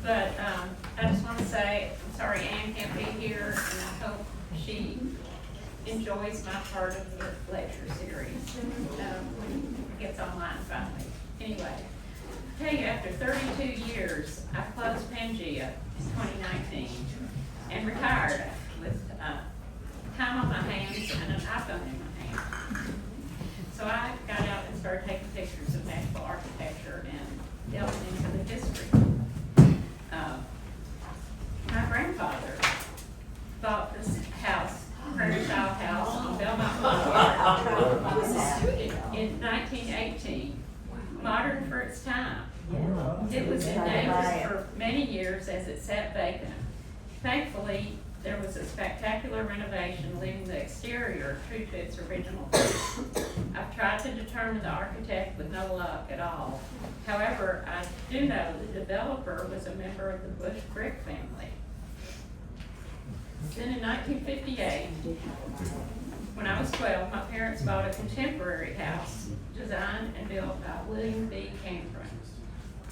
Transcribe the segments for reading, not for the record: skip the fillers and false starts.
But I just want to say, I'm sorry Ann can't be here, and I hope she enjoys my part of the lecture series when it gets online finally. Anyway, I'll tell you, after 32 years, I closed Pangea in 2019 and retired with time on my hands and an iPhone in my hand. So I got out and started taking pictures of Nashville architecture and delving into the history. My grandfather bought this house, Prairie Style House on Belmont Boulevard in 1918, modern for its time. It was in danger for many years as it sat vacant. Thankfully, there was a spectacular renovation, leaving the exterior true to its original face. I've tried to determine the architect with no luck at all. However, I do know the developer was a member of the Bush Brick family. Then in 1958, when I was 12, my parents bought a contemporary house designed and built by William B. Camfron.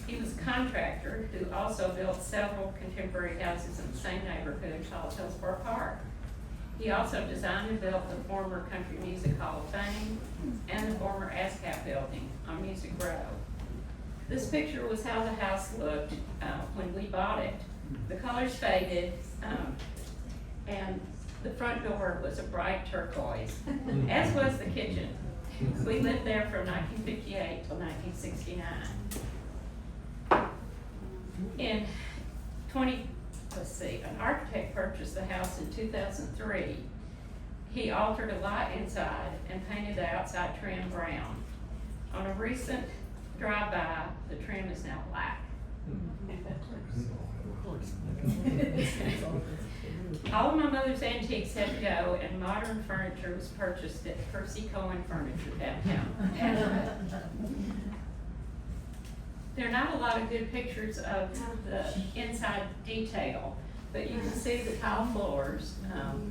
He was a contractor who also built several contemporary houses in the same neighborhood called Hillsborough Park. He also designed and built the former Country Music Hall of Fame and the former ASCAP building on Music Row. This picture was how the house looked when we bought it. The colors faded, and the front door was a bright turquoise, as was the kitchen. We lived there from 1958 till 1969. An architect purchased the house in 2003. He altered a lot inside and painted the outside trim brown. On a recent drive-by, the trim is now black. All of my mother's antiques had to go, and modern furniture was purchased at Percy Cohen Furniture downtown. There are not a lot of good pictures of the inside detail, but you can see the tile floors,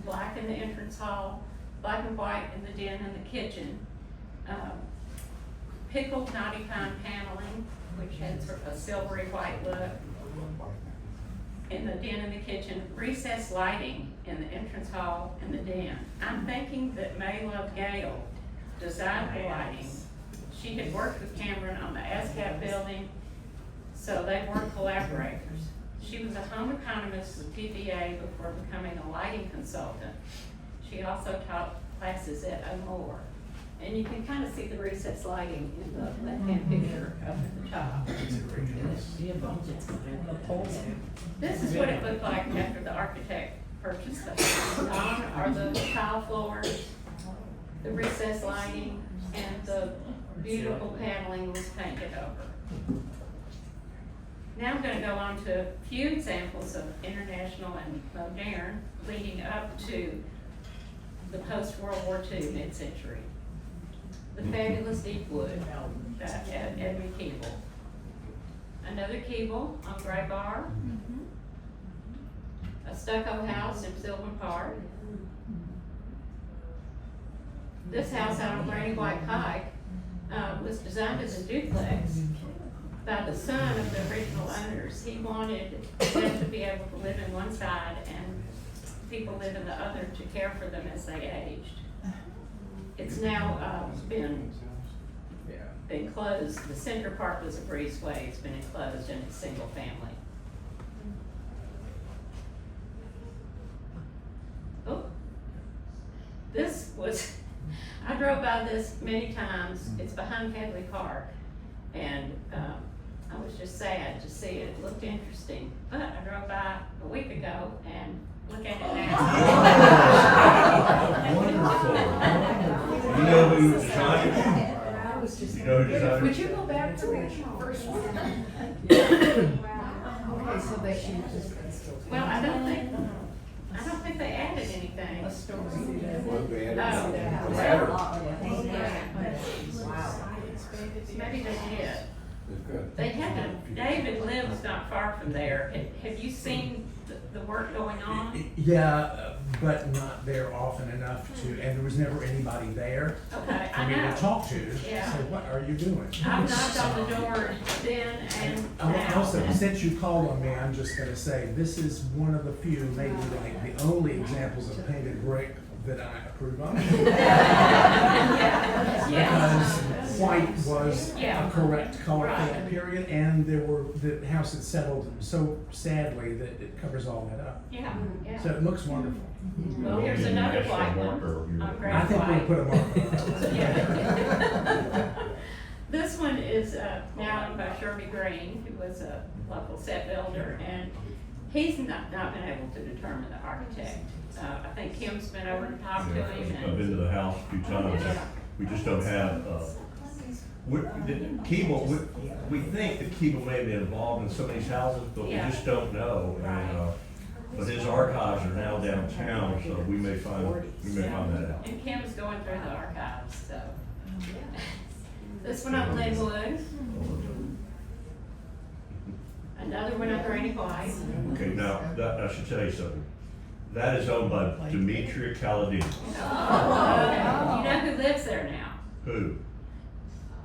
black in the entrance hall, black and white in the den and the kitchen, pickled knotty pine paneling, which had sort of a silvery white look in the den and the kitchen, recessed lighting in the entrance hall and the den. I'm thinking that May Love Gale designed the lighting. She had worked with Cameron on the ASCAP building, so they were collaborators. She was a home economist with PVA before becoming a lighting consultant. She also taught classes at O'Moore. And you can kind of see the recessed lighting in the left-hand picture up at the top. This is what it looked like after the architect purchased the house. On are the tile floors, the recessed lighting, and the beautiful paneling was painted over. Now I'm going to go on to a few examples of international and modern leading up to the post-World War II mid-century. The fabulous deep wood at Edmund Keeble. Another Keeble on Gray Bar. A stucco house in Sylvan Park. This house out on Granny White Pike was designed as a duplex by the son of the original owners. He wanted them to be able to live in one side and people live in the other to care for them as they aged. It's now been closed. The center part was a breezeway. It's been enclosed and it's single family. Oh, this was, I drove by this many times. It's behind Hadley Park. And I was just sad to see it. It looked interesting. But I drove by a week ago and look at it now. You know who was trying? You know who designed it? Would you go back to the first one? Okay, so they should just. Well, I don't think they added anything. A story. Maybe they did. They had David lives not far from there. Have you seen the work going on? Yeah, but not there often enough to, and there was never anybody there Okay, for I me to know. talk to. Yeah. So what are you doing? I've knocked on the door then and now. Also, since you called on me, I'm just gonna say, this is one of the few, maybe like the only examples of painted brick that I approve of. Yes. Because white was Yeah. a correct color for Right. that period, and the house had settled so sadly that it covers all that up. Yeah, yeah. So it looks wonderful. Well, here's another National white marker one. of On your- gray I think we'll white. put a marker on it. Yeah. This one is now owned by Sherby Green, who was a local set builder, and he's not been able to determine the architect. I think Kim's been over to talk to Yeah, him. I've been to the house a few times. Yeah. We just don't have, Keeble, we think that Keeble may be involved in some of these houses, but we Yeah. just don't know. And, but his archives are now downtown, so we may find that out. And Kim is going through the archives, so. This one on Linwood, another one on Granny White. Okay, now, that, I should tell you something. That is owned by Demetria Calladine. Oh, you know who lives there now? Who?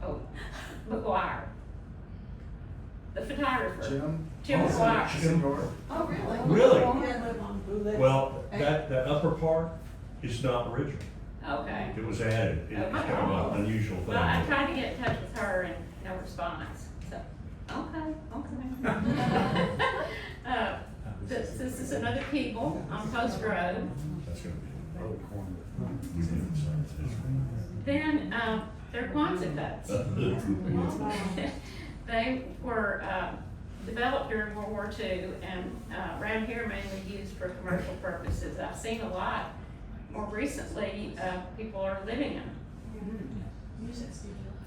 Oh, McGuire. The photographer. Jim Oh, McGuire. Jim. Oh, really? Really? Well, that upper part is not original. Okay. It was added. It's kind of an unusual thing. Well, I tried to get in touch with her and no response, so, okay. This is another people on Post Road. That's gonna be. We didn't sign Then, they're Quonset huts. this. They were, developed during World War II and, around here mainly used for commercial purposes. I've seen a lot, more recently, people are living in them.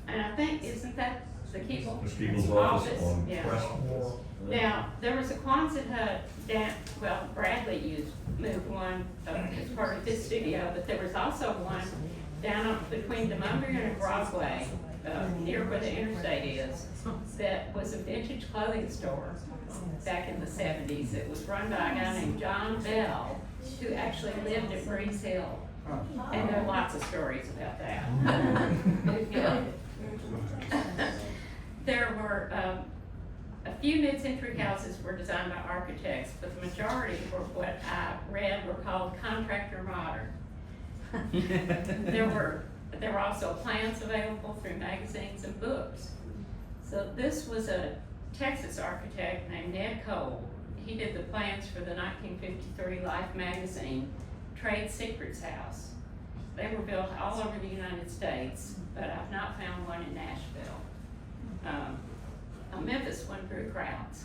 And I think, isn't that the Keeble? Ms. Keeble's office on Yeah. Crestmore. Now, there was a Quonset hut down, well, Bradley moved one as part of his studio, but there was also one down between the Montgomery and Broadway, near where the interstate is, that was a vintage clothing store back in the 70s. It was run by a guy named John Bell, who actually lived at Breeze Hill. And there are lots of stories about that. Yeah. There were, a few mid-century houses were designed by architects, but the majority were what I read were called contractor modern. There were also plans available through magazines and books. So this was a Texas architect named Ned Cole. He did the plans for the 1953 Life magazine Trade Secrets House. They were built all over the United States, but I've not found one in Nashville. A Memphis one drew crowds.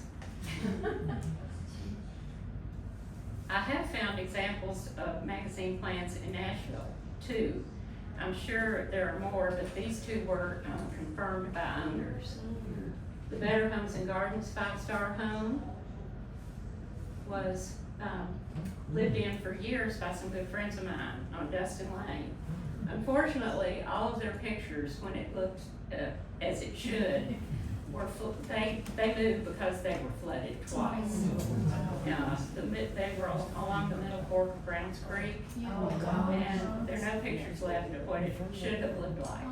I have found examples of magazine plans in Nashville too. I'm sure there are more, but these two were confirmed by owners. The Better Homes and Gardens 5-star home was lived in for years by some good friends of mine on Dustin Lane. Unfortunately, all of their pictures, when it looked as it should, were they moved because they were flooded twice. They were along the middle fork of Browns Creek, and there are no pictures left of what it should have looked like.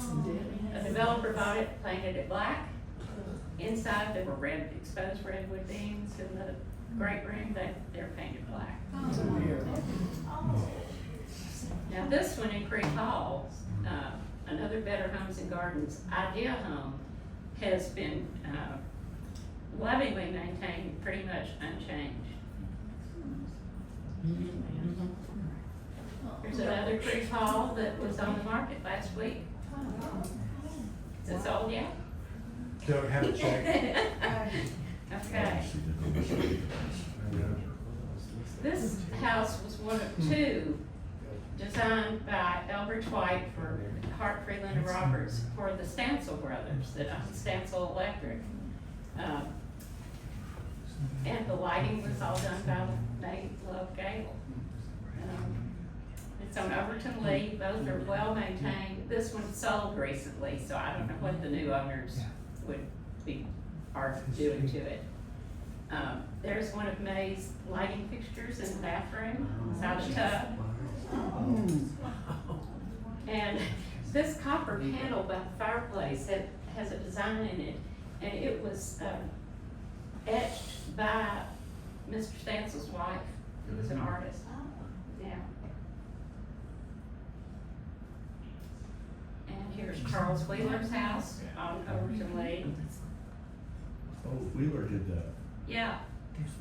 A developer bought it, painted it black. Inside there were exposed redwood beams in the great room. They're painted black. Now this one in Creek Hall, another Better Homes and Gardens idea home, has been lovingly maintained, pretty much unchanged. There's another Creek Hall that was on the market last week. Is it sold yet? Don't have it checked. Okay. This house was one of two designed by Elbridge White for Hart, Freeland, and Roberts for the Stansel brothers that owned Stansel Electric. And the lighting was all done by May Love Gale. It's on Overton Lee. Both are well maintained. This one sold recently, so I don't know what the new owners are doing to it. There's one of May's lighting fixtures in the bathroom, inside the tub. And this copper candle by the fireplace has a design in it, and it was etched by Mr. Stansel's wife, who was an artist. Yeah. And here's Charles Wheeler's house on Overton Lake. Oh, Wheeler did that. Yeah,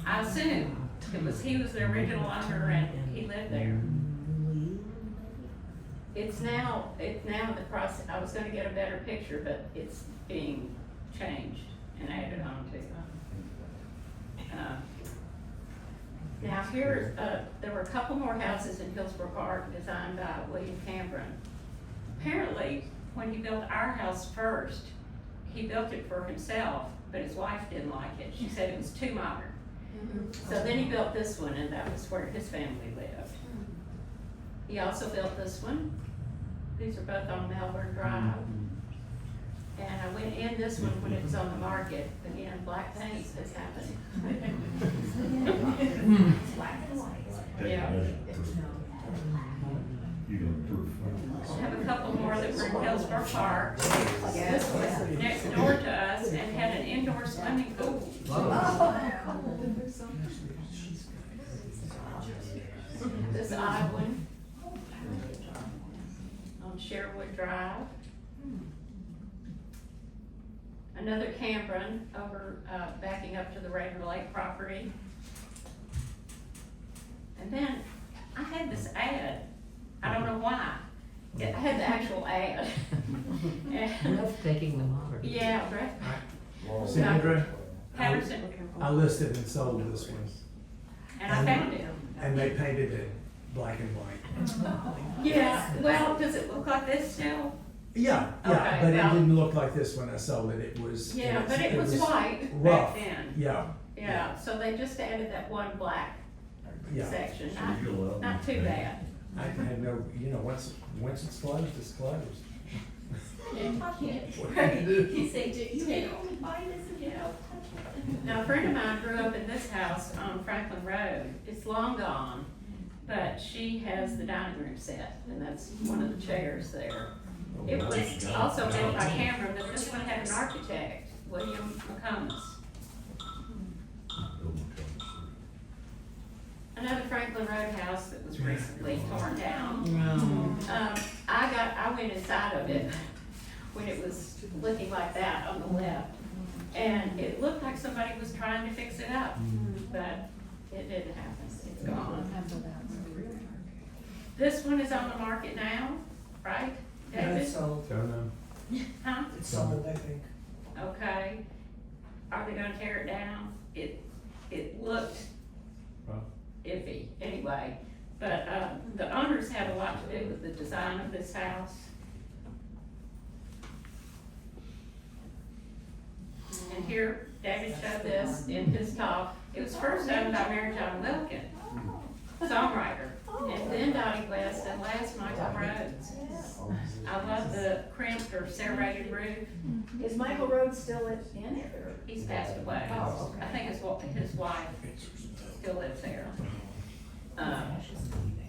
I assume, he was the original owner and he lived there. It's now the process, I was gonna get a better picture, but it's being changed and added on to. Now here, there were a couple more houses in Hillsborough Park designed by William Cameron. Apparently, when he built our house first, he built it for himself, but his wife didn't like it. She said it was too modern. So then he built this one, and that was where his family lived. He also built this one. These are both on Melbourne Drive. And I went in this one when it was on the market. Again, black paint has happened. Black and white. Take Yeah. a measure. You can prove. I have a couple more that were in Hillsborough Park. This was next door to us and had an indoor swimming pool. This odd one on Sherwood Drive. Another Cameron over, backing up to the Raven Lake property. And then I had this ad, I don't know why. I had the actual ad. And, Breathtaking and modern. yeah, breath, Sandra, Patterson, I listed and sold this one, and I found it. and they painted it black and white. Yeah, well, does it look like this still? Yeah, Okay, but it well- didn't look like this when I sold it, it was. Yeah, but it was white rough. back then. Yeah, Yeah, so they just added that one black yeah. section, So you go up not and too paint. bad. I had no, once it's closed, it's closed. He said, you can only buy this if you don't touch it. Now, a friend of mine grew up in this house on Franklin Road. It's long gone, but she has the dining room set, and that's one of the chairs there. It was also built by Cameron, but this one had an architect, William McComas. Another Franklin Road house that was recently torn down. I went inside of it when it was looking like that on the left. And it looked like somebody was trying to fix it up, but it didn't happen, it's gone. This one is on the market now, right, David? sold. Don't know. Huh? It's sold, I think. Okay. Are they gonna tear it down? It looked Well, iffy anyway, but, the owners had a lot to do with the design of this house. And here, David showed this in his talk. It was first owned by Mary John Wilkin, songwriter, and then Dottie West, and last Michael Rhodes. I love the crimped or serrated roof. Is Michael Rhodes still in it, or? He's passed away. Oh, okay. I think his wife still lives there.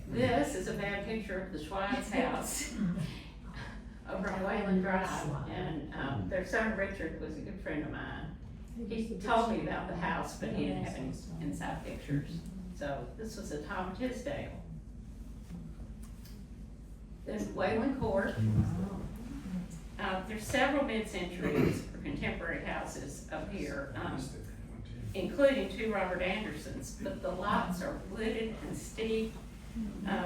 This is a bad picture of the Schweitz house over on Wayland Drive, and, their son Richard was a good friend of mine. He told me about the house, but he didn't have any inside pictures. So this was a Tom Tisdale. There's Wayland Court. There's several mid-centuries or contemporary houses up here, including two Robert Andersons, but the lots are wooded and steep.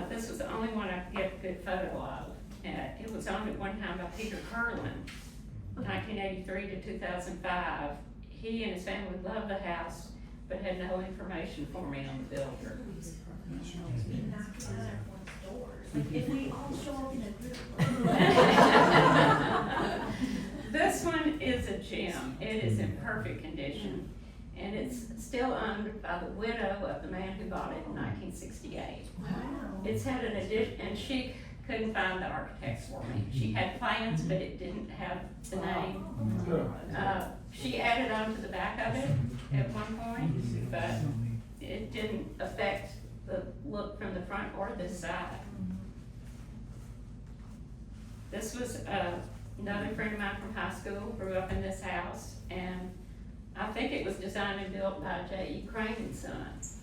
This was the only one I could get a good photo of. It was owned at one time by Peter Curlin, 1983 to 2005. He and his family loved the house, but had no information for me on the builder. If we all show up in a group. This one is a gem. It is in perfect condition, and it's still owned by the widow of the man who bought it in 1968. Wow. It's had an addition, and she couldn't find the architect for me. She had plans, but it didn't have the name. She added on to the back of it, at one point, but it didn't affect the look from the front or this side. This was, another friend of mine from high school, grew up in this house, and I think it was designed and built by J.E. Crane and Sons,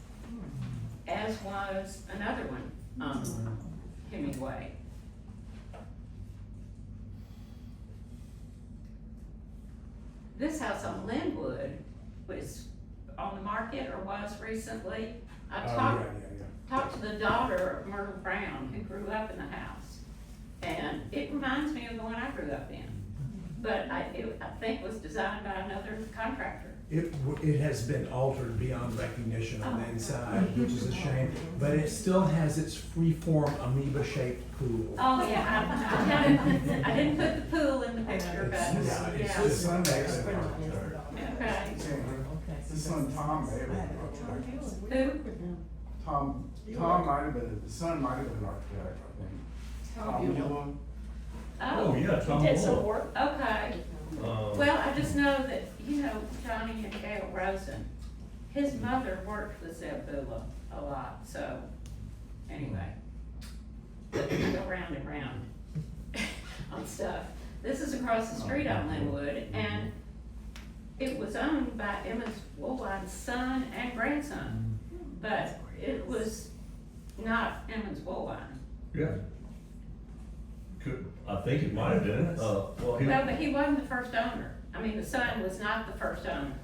as was another one, Hemingway. This house on Linwood was on the market or was recently. I Oh, talked, yeah. talked to the daughter of Myrtle Brown, who grew up in the house. And it reminds me of the one I grew up in. But I think was designed by another contractor. It has been altered beyond recognition on the inside, which is a shame, but it still has its free-form amoeba-shaped pool. Oh, yeah, I didn't put the pool in the picture, but, Yeah, it's yeah. just- Sunday. Okay. His son Tom may have been an architect. Who? Tom might have been, the son might have been an architect, I think. Tom Gillen. Oh, yeah, Tom He did some Moore. work, okay. Well, I just know that, you know, Johnny and Gail Rosen, his mother worked with Zeb Bula a lot, so, anyway. But we go round and round on stuff. This is across the street on Linwood, and it was owned by Emmons Woolwine's son and grandson, but it was not Emmons Woolwine. Yeah. I think it might have been, well, he. Well, but he wasn't the first owner. I mean, the son was not the first owner.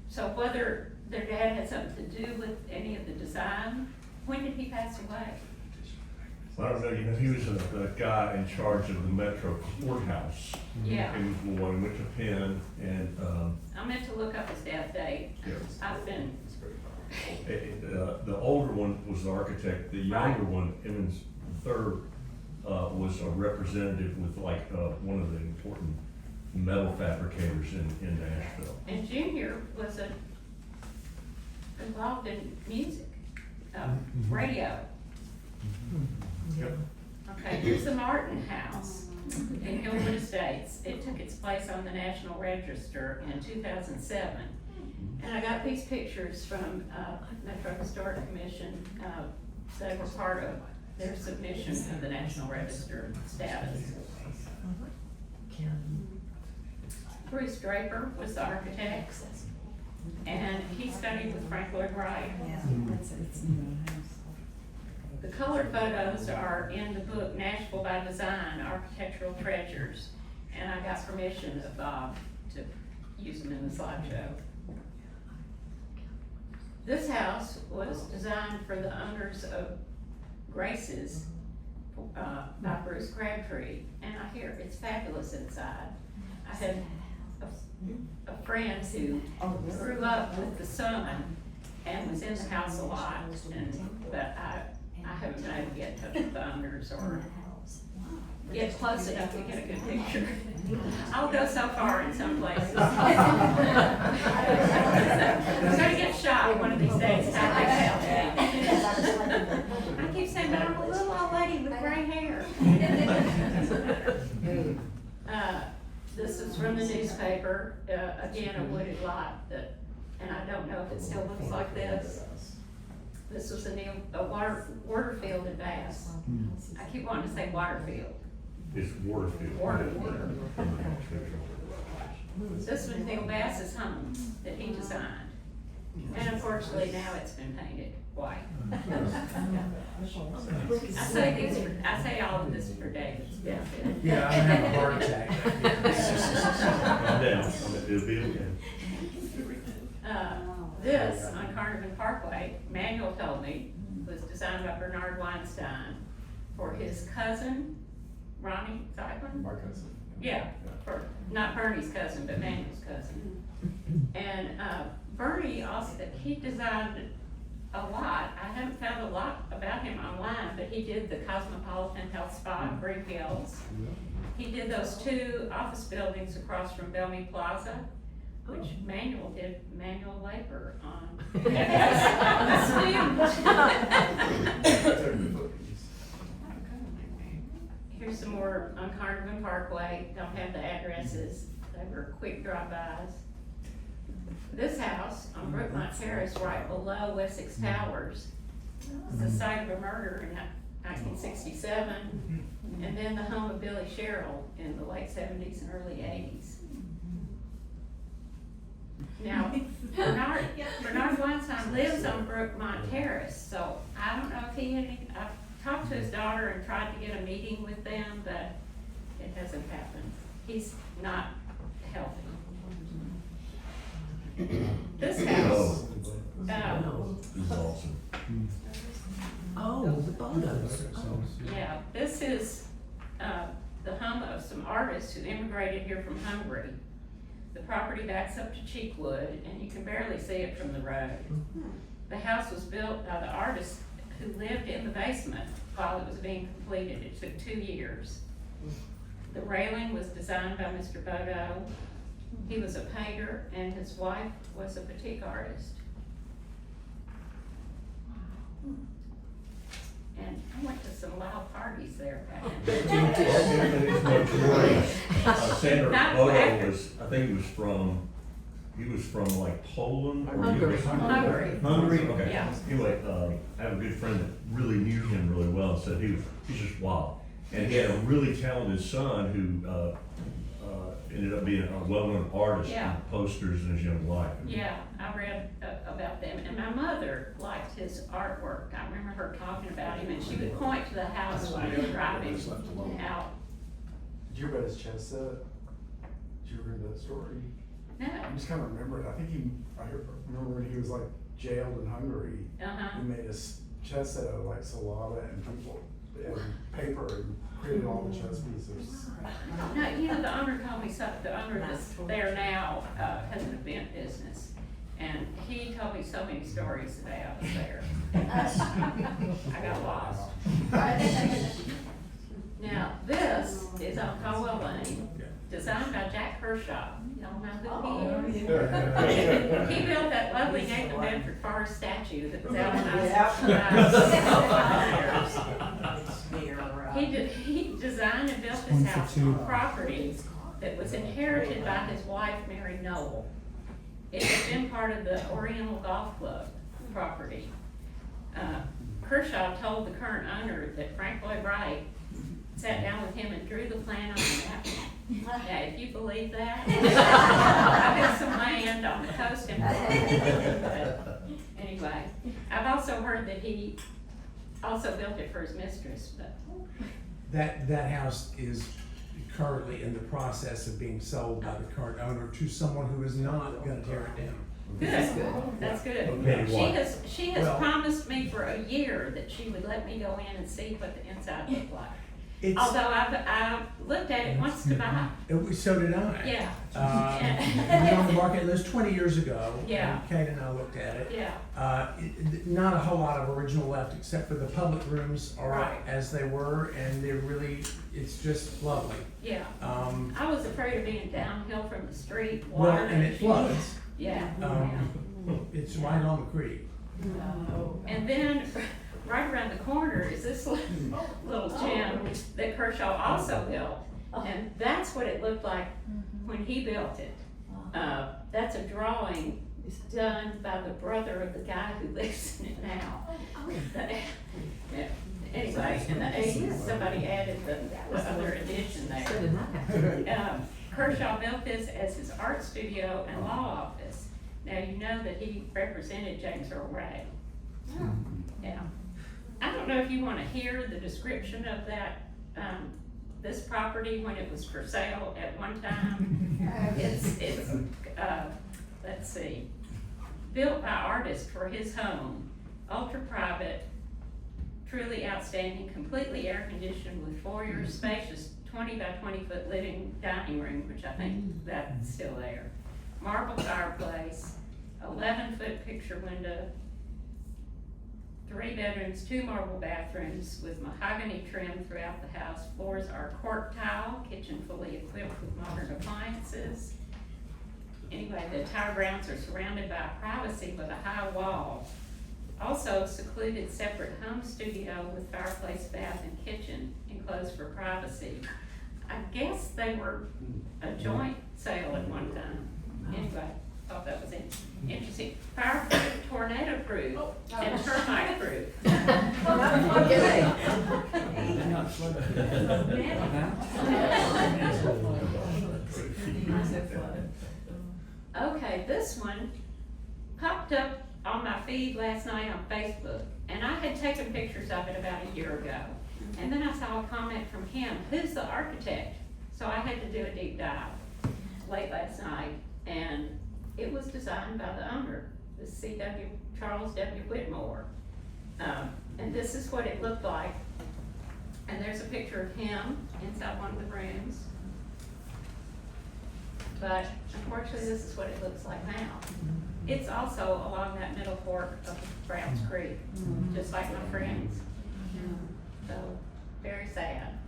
So whether their dad had something to do with any of the design, when did he pass away? I don't know, you know, he was a guy in charge of the Metro Courthouse. Yeah. He was one, went to Penn, and, I meant to look up his death date. yeah. I've been, The older one was the architect, the younger Right. one, Emmons III, was a representative with like, one of the important metal fabricators in Nashville. and Junior was involved in music, radio. Yep. Okay, here's the Martin House in Hillwood Estates. It took its place on the National Register in 2007. And I got these pictures from Metro Historic Commission. They were part of their submission of the National Register status. Bruce Draper was the architect, and he studied with Frank Lloyd Wright. The colored photos are in the book Nashville by Design, Architectural Treasures, and I got permission of Bob to use them in the slideshow. This house was designed for the owners of Grace's by Bruce Crabtree, and I hear it's fabulous inside. I had a friend who grew up with the son and was in the house a lot, but I haven't been able to get in touch with the owners or get close enough to get a good picture. I'll go so far in some places. I'm gonna get shot one of these days. I keep saying, but I'm a little old lady with gray hair. This is from the newspaper, again, a wooded lot that, and I don't know if it still looks like this. This was a water field in Bass. I keep wanting to say Waterfield. It's Waterfield. Waterfield. This was Neil Bass's home that he designed. And unfortunately, now it's been painted white. I say all of this for David's benefit. Yeah, I'm gonna have a heart attack. Calm down, it'll be okay. This on Carnarvon Parkway, Manuel told me, was designed by Bernard Weinstein for his cousin, Ronnie Zeitlin. My cousin. Yeah, for, not Bernie's cousin, but Manuel's cousin. And, Bernie also, he designed a lot. I haven't found a lot about him online, but he did the Cosmopolitan Health Spa in Green Hills. He did those 2 office buildings across from Bellmead Plaza, which Manuel did manual labor on. Here's some more on Carnarvon Parkway, don't have the addresses, they were quick drive-bys. This house on Brookmont Terrace, right below Wessex Towers, is the site of a murder in 1967, and then the home of Billy Sherrill in the late 70s and early 80s. Now, Bernard Weinstein lives on Brookmont Terrace, so I don't know if he had any, I've talked to his daughter and tried to get a meeting with them, but it hasn't happened. He's not healthy. This house, This is awesome. Oh, the photos. Oh. yeah, this is, the home of some artists who immigrated here from Hungary. The property backs up to Cheekwood, and you can barely see it from the road. The house was built by the artist who lived in the basement while it was being completed. It took 2 years. The railing was designed by Mr. Bodo. He was a painter, and his wife was a batik artist. And I went to some loud parties there back then. Sandra Not Bodo after. was, I think he was from like Poland or Hungary. Hungary. Hungary, okay. Yeah. Anyway, I have a good friend that really knew him really well and said he's just wild. And he had a really talented son who, ended up being a well-known artist Yeah. with posters in his young life. Yeah, I read about them, and my mother liked his artwork. I remember her talking about him, and she would point to the house when we were driving out. Did you read his chess set? Did you read that story? No, I just kind of remember it. I remember when he was like jailed in Hungary. uh-huh, He made a chess set out of like Solana and people and paper and created all the chess pieces. no, you know, the owner told me something, the owner that's there now, has an event business. And he told me so many stories the day I was there. I got lost. Now, this is on Caldwell Lane, designed by Jack Kershaw. Y'all know who he is? He built that lovely Nathan Bedford Forrest statue that was out on He designed and built this house on property that was inherited by his wife, Mary Noel. It had been part of the Oriental Golf Club property. Kershaw told the current owner that Frank Lloyd Wright sat down with him and drew the plan on the map. Yeah, if you believe that. I've got some land on the coast in Florida, but anyway. I've also heard that he also built it for his mistress, but. That house is currently in the process of being sold by the current owner to someone who is not gonna tear it down. Good, that's good. Okay. She has Well- promised me for a year that she would let me go in and see what the inside looked like. It's, Although I've looked at it once to buy, so did I. yeah, It was on the market list 20 years ago. Yeah. And Kate and I looked at it. yeah, Not a whole lot of original left, except for the public rooms are Right. as they were, and they're really, it's just lovely. yeah. Um, I was afraid of being downhill from the street, well, water. and it floods. Yeah, It's right on the creek. and then right around the corner is this little gym that Kershaw also built. And that's what it looked like when he built it. That's a drawing done by the brother of the guy who lives in it now. Yeah. Anyway, in the 80s, somebody added the other addition there. Kershaw built this as his art studio and law office. Now, you know that he represented James Earl Ray. Yeah. I don't know if you want to hear the description of that, this property when it was for sale at one time. It's, let's see, built by artists for his home, ultra private, truly outstanding, completely air conditioned with foyer, spacious 20 by 20 foot living dining room, which I think that's still there. Marble fireplace, 11-foot picture window, 3 bedrooms, 2 marble bathrooms with mahogany trim throughout the house. Floors are cork tile, kitchen fully equipped with modern appliances. Anyway, the entire grounds are surrounded by privacy with a high wall. Also secluded separate home studio with fireplace, bath, and kitchen enclosed for privacy. I guess they were a joint sale at one time. Anyway, thought that was interesting. Fireproof, tornado proof, and termite proof. Okay, this one popped up on my feed last night on Facebook, and I had taken pictures of it about a year ago. And then I saw a comment from him, who's the architect? So I had to do a deep dive late last night, and it was designed by the owner, the Charles W. Whitmore. And this is what it looked like. And there's a picture of him inside one of the rooms. But unfortunately, this is what it looks like now. It's also along that middle fork of Browns Creek, just like my friends. So, very sad.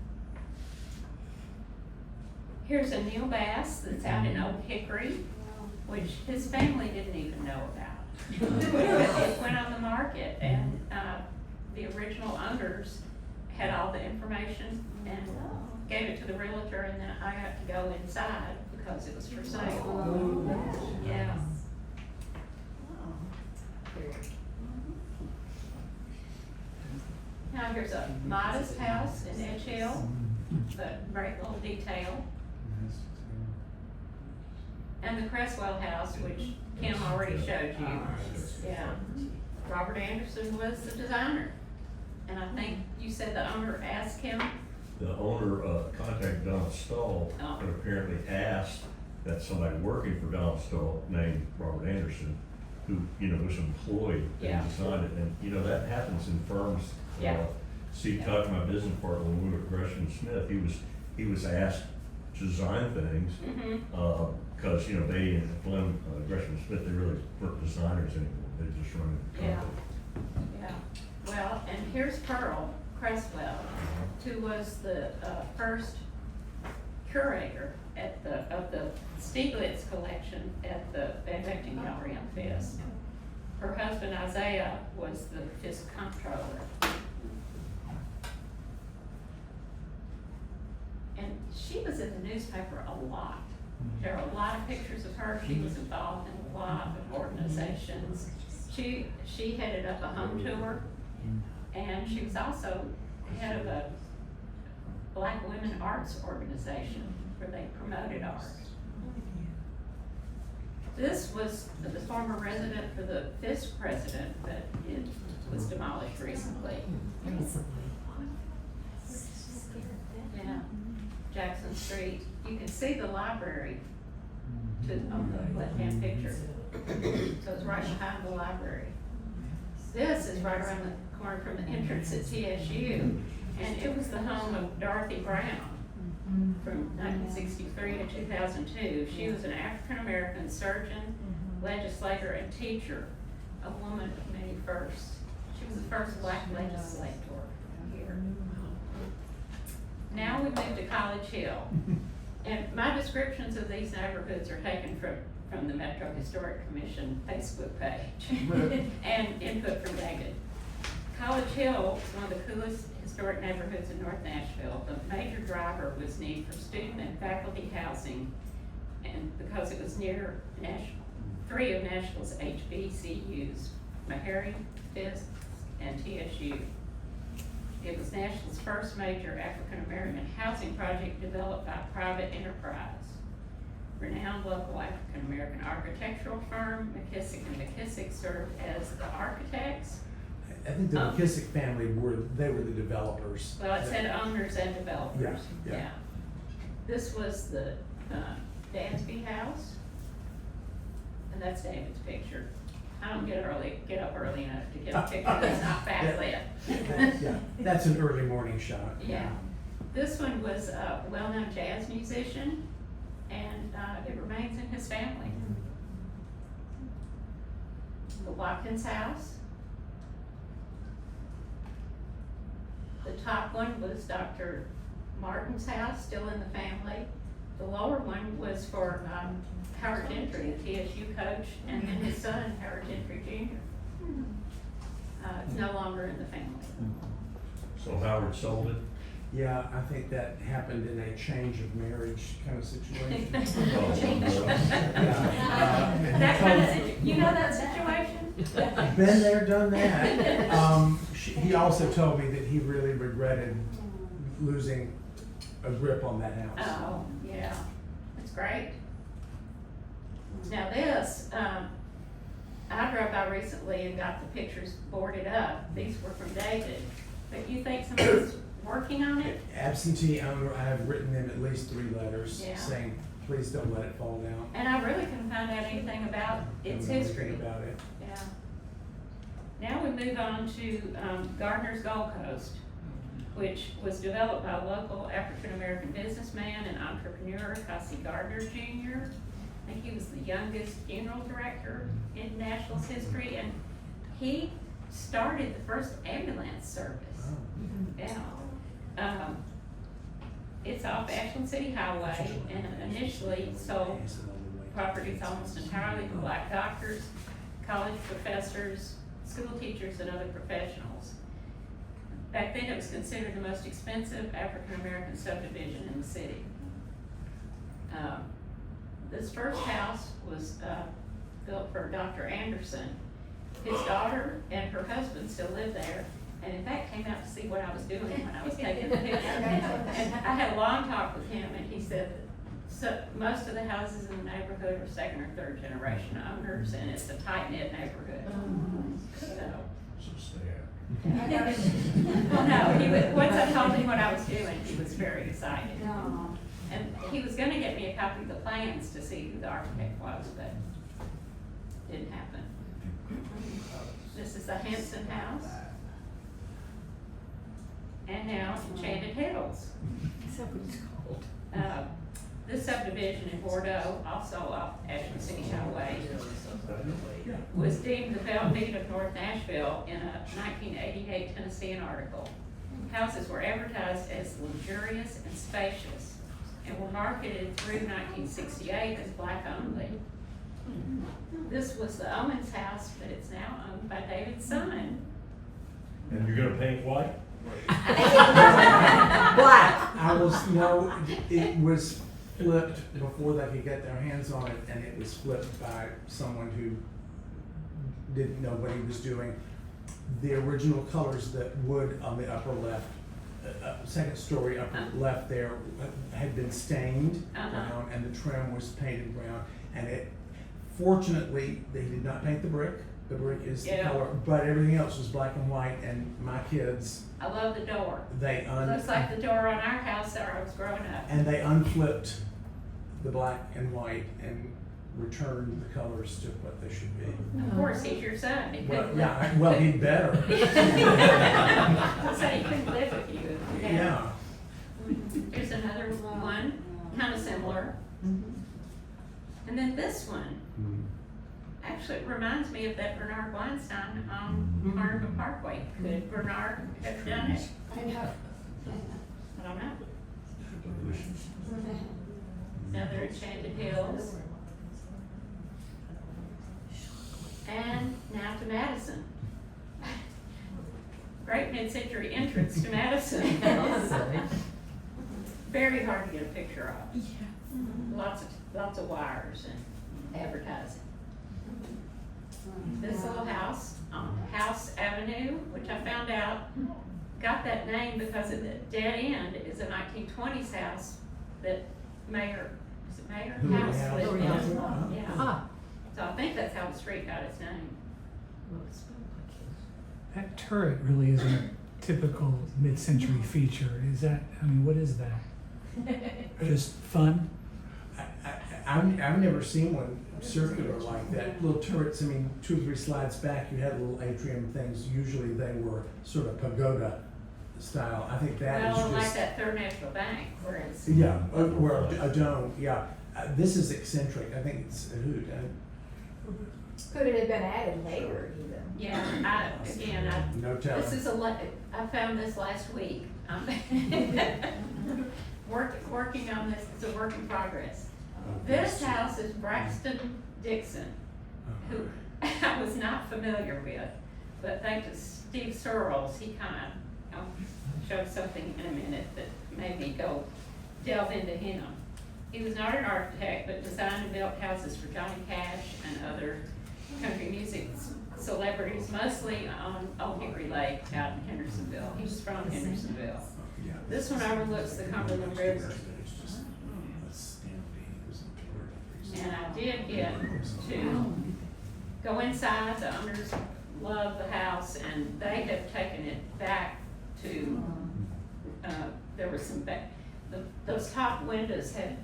Here's a Neil Bass that's out in Old Hickory, which his family didn't even know about. It went on the market, and the original owners had all the information and gave it to the realtor, and then I got to go inside because it was for sale. Yeah. Now here's a modest house in Edge Hill, but great little detail. And the Cresswell house, which Kim already showed you. Yeah. Robert Anderson was the designer. And I think you said the owner asked him. The owner contacted Donald Stahl, but apparently asked that somebody working for Donald Stahl named Robert Anderson, who, was employed and designed it. And, that happens in firms. Steve talked to my business partner when we were at Gresham Smith. He was asked to design things, because, they and Glenn, Gresham Smith, they really weren't designers anymore. They just run the company. Yeah. Well, and here's Pearl Cresswell, who was the first curator of the Stieglitz collection at the Van Vechten Gallery on Fisk. Her husband Isaiah was the Fisk comptroller. And she was in the newspaper a lot. There are a lot of pictures of her. She was involved in a lot of organizations. She headed up a home tour, and she was also head of a Black women arts organization where they promoted art. This was the former resident for the Fisk president, but it was demolished recently. Yeah, Jackson Street. You can see the library on the left-hand picture. So it's right behind the library. This is right around the corner from the entrance at TSU, and it was the home of Dorothy Brown from 1963 to 2002. She was an African-American surgeon, legislator, and teacher, a woman of many firsts. She was the first Black legislator here. Now we move to College Hill. And my descriptions of these neighborhoods are taken from the Metro Historic Commission Facebook page and input from David. College Hill is one of the coolest historic neighborhoods in North Nashville. The major driver was need for student and faculty housing, and because it was near three of Nashville's HBCUs, Meharry, Fisk, and TSU. It was Nashville's first major African-American housing project developed by private enterprise. Renowned local African-American architectural firm, McKissick & McKissick, served as the architects. I think the McKissick family were the developers. Well, it said owners and developers. Yeah. This was the Dansby house, and that's David's picture. I don't get up early enough to get a picture that's not backlit. Yeah, that's an early morning shot. Yeah. This one was a well-known jazz musician, and it remains in his family. The Watkins house. The top one was Dr. Martin's house, still in the family. The lower one was for Howard Gentry, the TSU coach, and then his son, Howard Gentry Jr. It's no longer in the family. So Howard sold it? Yeah, I think that happened in a change of marriage kind of situation. That kind of, you know that situation? Been there, done that. He also told me that he really regretted losing a grip on that house. Oh, yeah, that's great. Now this, I drove by recently and got the pictures boarded up. These were from David. But you think somebody's working on it? Absentee owner, I have written them at least 3 letters Yeah. saying, please don't let it fall down. And I really couldn't find out anything about its Don't know history. anything about it. Yeah. Now we move on to Gardner's Gold Coast, which was developed by a local African-American businessman and entrepreneur, Cassie Gardner Jr. I think he was the youngest funeral director in Nashville's history, and he started the first ambulance service. Oh. Yeah. It's off Ashland City Highway, and initially sold properties almost entirely to black doctors, college professors, school teachers, and other professionals. Back then, it was considered the most expensive African-American subdivision in the city. This first house was built for Dr. Anderson. His daughter and her husband still live there, and in fact came out to see what I was doing when I was taking the picture. And I had a long talk with him, and he said that most of the houses in the neighborhood are 2nd or 3rd generation owners, and it's a tight-knit neighborhood. So sad. well, no, once I told him what I was doing, he was very excited. And he was gonna get me a copy of the plans to see who the architect was, but didn't happen. This is the Hanson House. And now Enchanted Hills. Is that what it's called? This subdivision in Bordeaux, also off Ashland City Highway, was deemed the Bellmead of North Nashville in a 1988 Tennessean article. Houses were advertised as luxurious and spacious, and were marketed through 1968 as black only. This was the Owens house, but it's now owned by David's son. And you're gonna paint white? Black. It was flipped before they could get their hands on it, and it was flipped by someone who didn't know what he was doing. The original colors, that wood on the upper left, second story upper left there, had been stained brown, and the trim was painted brown. And fortunately, they did not paint the brick. The brick is the color, but everything else was black and white. And my kids, I love the door. Looks like the door on our house where I was growing up. and they unflipped the black and white and returned the colors to what they should be. Of course, he's your son. He Well, couldn't yeah, well, he'd better. So he couldn't live with you. Yeah. Here's another one, kind of similar. And then this one, actually it reminds me of that Bernard Weinstein on Hardeman Parkway. Could Bernard have done it? I don't know. Another Enchanted Hills. And now to Madison. Great mid-century entrance to Madison. Very hard to get a picture of. Lots of wires and advertising. This little house on House Avenue, which I found out got that name because of the dead end, is a 1920s house that Mayor House lived in. Yeah. So I think that's how the street got its name. That turret really isn't a typical mid-century feature. Is that, what is that? Just fun? I've never seen one circular like that. Little turrets, 2 or 3 slides back, you had little atrium things. Usually they were sort of pagoda style. I think that is Well, like just. that Third National Bank, where it's. Yeah, or a dome, yeah. This is eccentric. I think it's a hoot. Could it have been added later even? Yeah, No telling. this is I found this last week. Working on this, it's a work in progress. This house is Braxton Dixon, who I was not familiar with, but thanks to Steve Searles, he kind of I'll show something in a minute that made me go delve into him. He was not an architect, but designed and built houses for Johnny Cash and other country music celebrities, mostly on Old Hickory Lake out in Hendersonville. He was from Hendersonville. This one overlooks the Cumberland River. And I did get to go inside. The owners love the house, and they have taken it back to, there was some those top windows had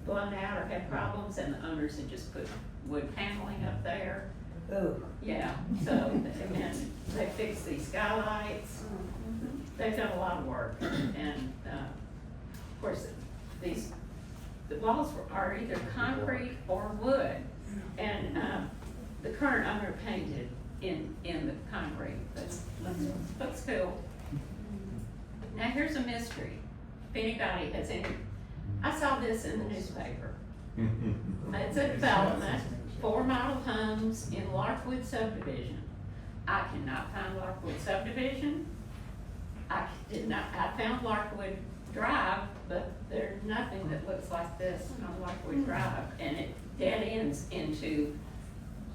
blown out or had problems, and the owners had just put wood paneling up there. Oh. Yeah, so, and they fixed these skylights. They've done a lot of work, and, of course, the walls are either concrete or wood, and, the current owner painted in the concrete, but looks cool. Now, here's a mystery. If anybody has any, I saw this in the newspaper. It's a development, 4 model homes in Larkwood subdivision. I cannot find Larkwood subdivision. I found Larkwood Drive, but there's nothing that looks like this on Larkwood Drive, and it dead ends into,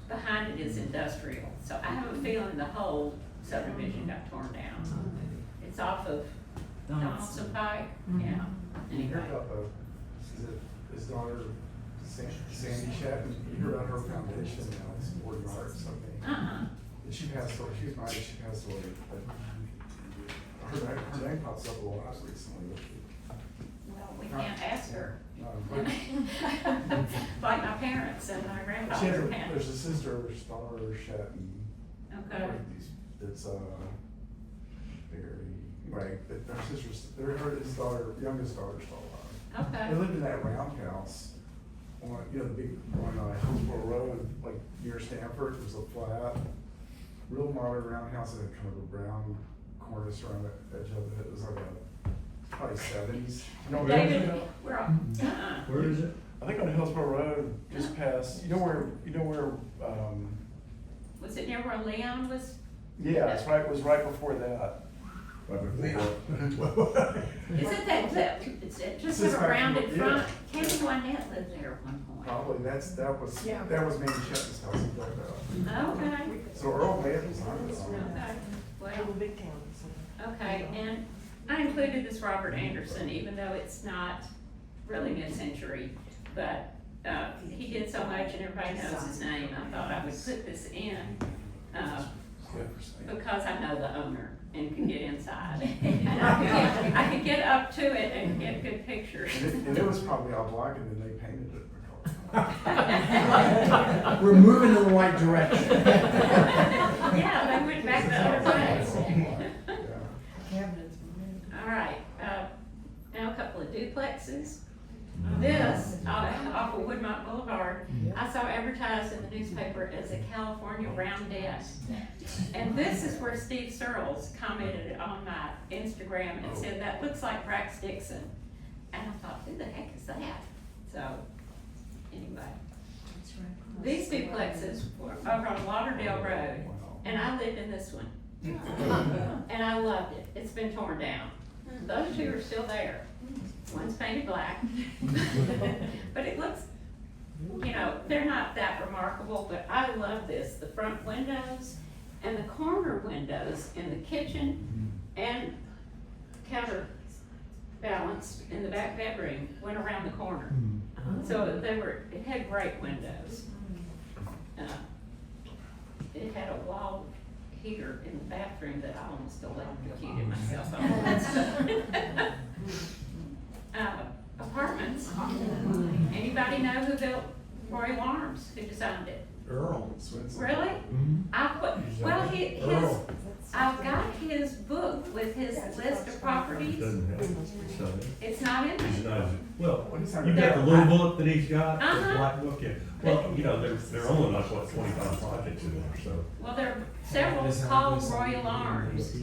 behind it is industrial. So I have a feeling the whole subdivision got torn down. It's off of Donaldson Pike, yeah. You heard Anyway, about his daughter, Sandy Shelton, you heard about her foundation now, it's Sporting Arts, something. And she passed away, she was married, she passed away, but her name pops up a lot recently. well, we can't ask her. But Like my parents and my she has grandfather a, can. there's a sister, Sandra Shelton. Okay. That's, very, anyway, their sisters, his daughter, youngest daughter's still alive. Okay. They lived in that roundhouse on, the big, on Hillsborough Road, like near Stanford. It was a flat, real modern roundhouse and kind of a brown cornice around the edge of it. It was like probably 70s. You know where it is? David, we're on, Where is it? I think on Hillsborough Road, just past, you know where, was it near where Leon was? yeah, it was right before that. Right before. Is it that, it's just This have is a back rounded in- front? yeah. Kenny Wynette lived there at one point. Probably, that was Manny Shelton's house he built out. Okay, So Earl may have designed it. okay, well, Little big town, so. okay, and I included this Robert Anderson, even though it's not really mid-century, but, he did so much and everybody knows his name, I thought I would put this in, because I know the owner and can get inside. And I could get up to it and get good pictures. And it was probably all black and then they painted it. We're moving in the right direction. Yeah, they went back the other way. Yeah. Cabinets. All right, now a couple of duplexes. This, off of Woodmont Boulevard, I saw advertised in the newspaper as a California roundette. And this is where Steve Searles commented on my Instagram and said, that looks like Brax Dixon. And I thought, who the heck is that? So, anyway. These duplexes were over on Lauderdale Road, and I lived in this one. And I loved it. It's been torn down. Those two are still there. One's painted black. But it looks, they're not that remarkable, but I love this. The front windows and the corner windows in the kitchen and counterbalance in the back bedroom went around the corner. So it had great windows. It had a wall heater in the bathroom that I almost electrocuted myself on. Apartments. Anybody know who built Royal Arms? Who designed it? Earl. Really? I've got his book with his list of properties. Doesn't have, it's not in. It's not in He's there. not, well, What is you got the little book that he's got, the Uh-huh. black book, yeah. Well, they're only like, 25 projects in there, so. Well, there are several called Royal Arms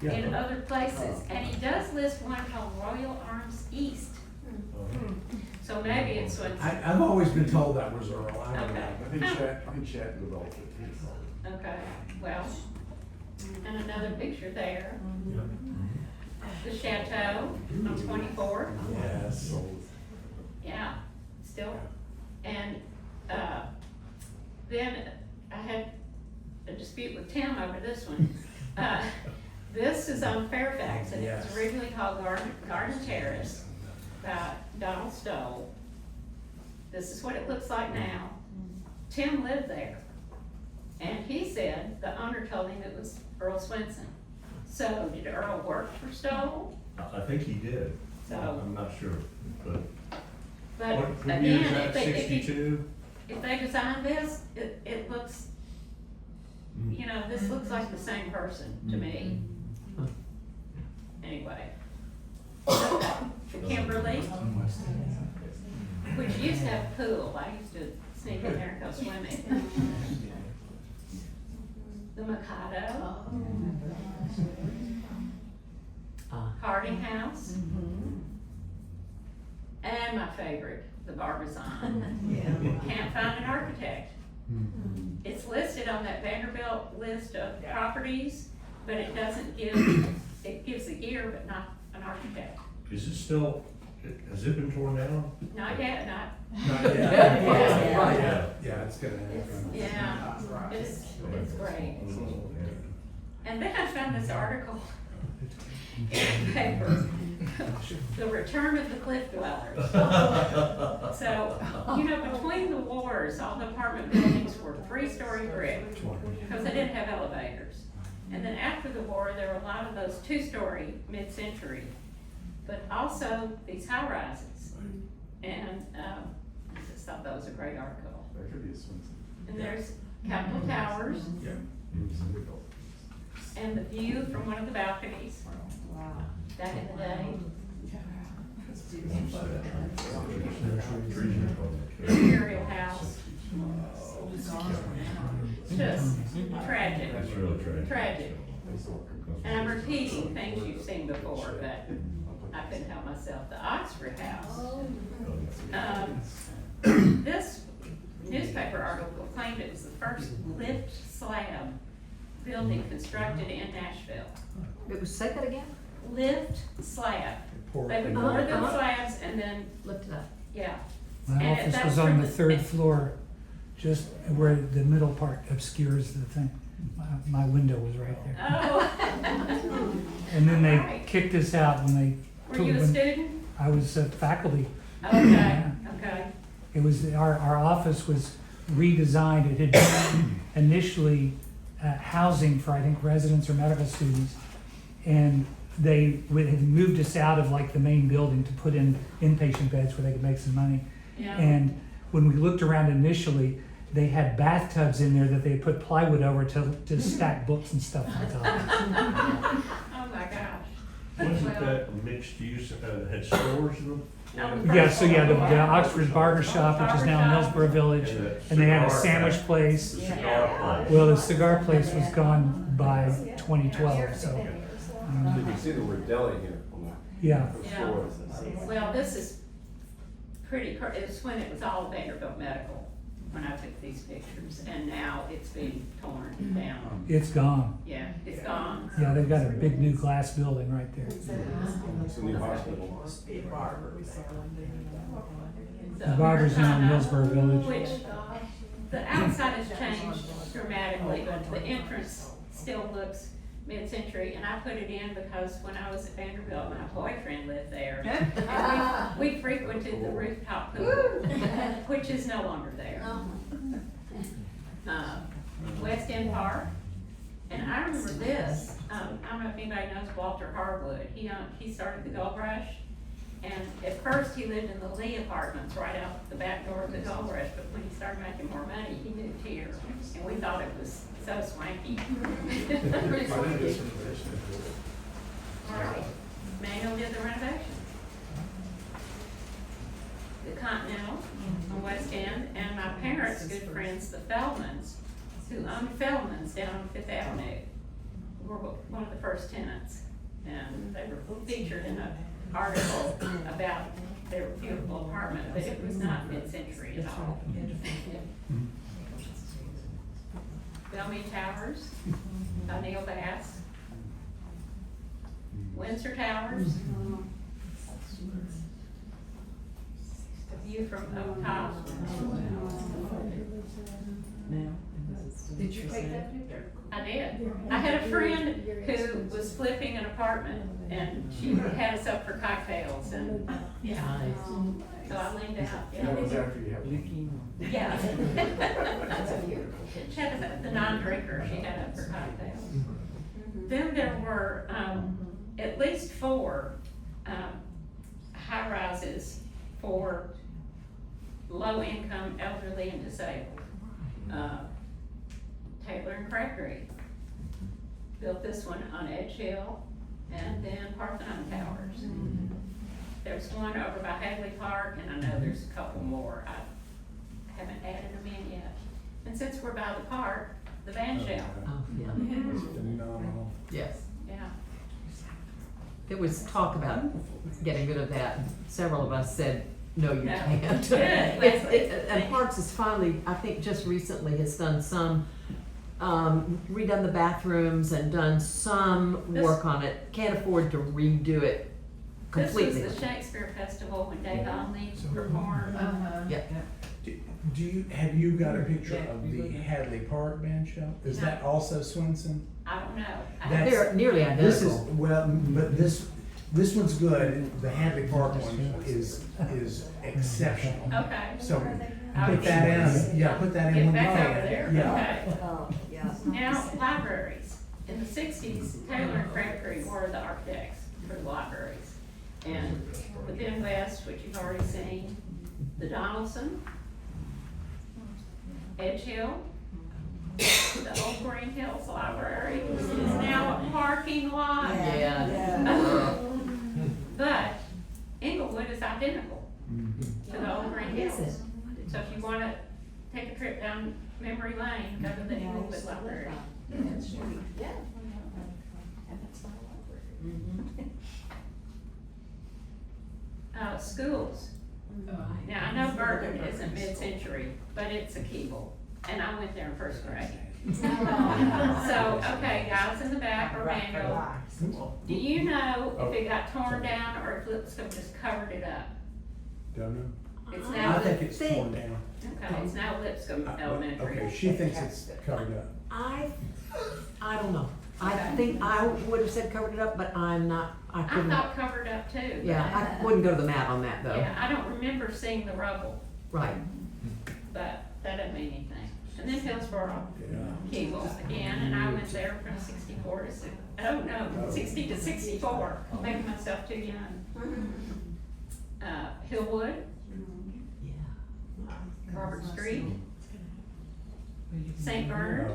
in other places, and he does list one called Royal Arms East. So maybe it's what's, I've always been told that was Earl. I don't know. okay, I think Shat developed it too. okay, well, and another picture there. the Chateau on 24th. Yes. Yeah, still. And, then I had a dispute with Tim over this one. This is on Fairfax, and it was Yes. originally called Garden Terrace by Donald Stoll. This is what it looks like now. Tim lived there, and he said the owner told him it was Earl Swenson. So did Earl work for Stoll? I think he did. So- I'm not sure, but. But What year is again, that, if 62? they design this, it looks, you know, this looks like the same person to me. Anyway. The Kimberly, which used to have a pool, I used to sneak in there and go swimming. The Mikado, Harding House, and my favorite, the Barbizon. Can't find an architect. It's listed on that Vanderbilt list of properties, but it doesn't give, it gives the year, but not an architect. Is it still, has it been torn down? Not yet, not, Not yet. Yeah. Right, yeah, it's gonna happen. yeah, it's great. And then I found this article in the paper, The Return of the Cliff Dwellers. So, you know, between the wars, all the apartment buildings were 3-story brick, because they didn't have elevators. And then after the war, there were a lot of those 2-story mid-century, but also these high-rises. And, I just thought that was a great article. That could be a Swenson. And there's Capitol Towers, Yeah. and the view from one of the balconies Wow. back in the day. The Imperial House, just tragic, That's really tragic. tragic. And I'm repeating things you've seen before, but I couldn't help myself. The Oxford House. This newspaper article claimed it was the first lift slab building constructed in Nashville. It was, say that again? Lift slab. Poor They would people. pour them slabs and then, Looked it up. yeah. My And office that was was on from the the- 3rd floor, just where the middle part obscures the thing. My window was right there. Oh. And then they Alright. kicked us out when they. Were you a student? I was faculty. Okay, okay. It was, our office was redesigned. It had been initially housing for, I think, residents or medical students. And they had moved us out of like the main building to put in inpatient beds where they could make some money. Yeah. And when we looked around initially, they had bathtubs in there that they had put plywood over to stack books and stuff on top. Oh my gosh. Wasn't Well, that a mixed use, had stores in them? Yeah, so yeah, the Oxford Barber Shop, which is now in Hillsborough Village, and they had a sandwich The place. cigar place. Well, the cigar place was gone by 2012, so, You can see the word deli here on yeah. the Yeah. store. Well, this is pretty, it was when it was all Vanderbilt Medical, when I took these pictures, and now it's being torn down. It's gone. Yeah, it's gone. Yeah, they've got a big new glass building right there. It's a new hospital. The barber's now in Hillsborough Village. Which, the outside has changed dramatically, but the entrance still looks mid-century, and I put it in because when I was at Vanderbilt, my boyfriend lived there. And we frequented the rooftop pool, which is no longer there. West End Park, and I remember this, I don't know if anybody knows Walter Harwood, he started the Gold Rush. And at first, he lived in the Lee Apartments right out the back door of the Gold Rush, but when he started making more money, he moved here, and we thought it was so swanky. Alright, Manuel did the renovation. The Continental on West End, and my parents' good friends, the Feldmans, who owned Feldmans down on Fifth Avenue, were one of the first tenants. And they were featured in an article about their beautiful apartment, but it was not mid-century at all. Bellmead Towers by Neil Bass. Windsor Towers. The view from up top. Did you take that picture? I did. I had a friend who was flipping an apartment and she had us up for cocktails and, yeah. So I leaned out, And that was yeah. after you had. Yeah. She had the non-drinker she had up for cocktails. Then there were, at least 4, high rises for low-income, elderly, and disabled. Taylor and Crabtree built this one on Edge Hill, and then Parthenon Towers. There's one over by Hadley Park, and I know there's a couple more. I haven't added them in yet. And since we're by the park, the band shell. Oh, yeah. Phenomenal. Yes. Yeah. There was talk about getting rid of that. Several of us said, no, you No. can't. Good, And Parks has finally, I think just recently, has done some, redone the bathrooms and done some work on it. Can't afford to redo it completely. This was the Shakespeare Festival when Dave Olney performed. Yeah. Have you got a picture of the Hadley Park band shell? Is that also Swenson? I don't know. That's- They're nearly This is, identical. well, but this one's good. The Hadley Park one is exceptional. Okay. So I'll put that in, yeah, put that in Get one back day. over there, Yeah. okay. Now, libraries. In the 60s, Taylor and Crabtree were the architects for the libraries. And the Ben West, which you've already seen, the Donaldson, Edge Hill, the Old Green Hills Library is now a parking lot. Yeah. But Inglewood is identical to the Old Green Is Hills. So if you wanna take a trip down memory lane, go to the Inglewood Library. Schools. Now, I know Burton isn't mid-century, but it's a Keeble, and I went there in first grade. So, okay, guys in the back are manual. Do you know if it got torn down or if Lipscomb just covered it up? Don't know. It's I now, think it's torn down. okay, it's now Lipscomb Elementary. Okay, she thinks it's covered up. I don't know. I Okay. think I would have said covered it up, but I'm not, I I couldn't. thought covered up too. Yeah, I wouldn't go to the mat on that though. Yeah, I don't remember seeing the rubble, Right. but that doesn't mean anything. And then Hillsborough, Yeah. Keebles again, and I went there from 64 to 60 to 64, making myself too young. Hillwood, Yeah. Robert Street, St. Bernard.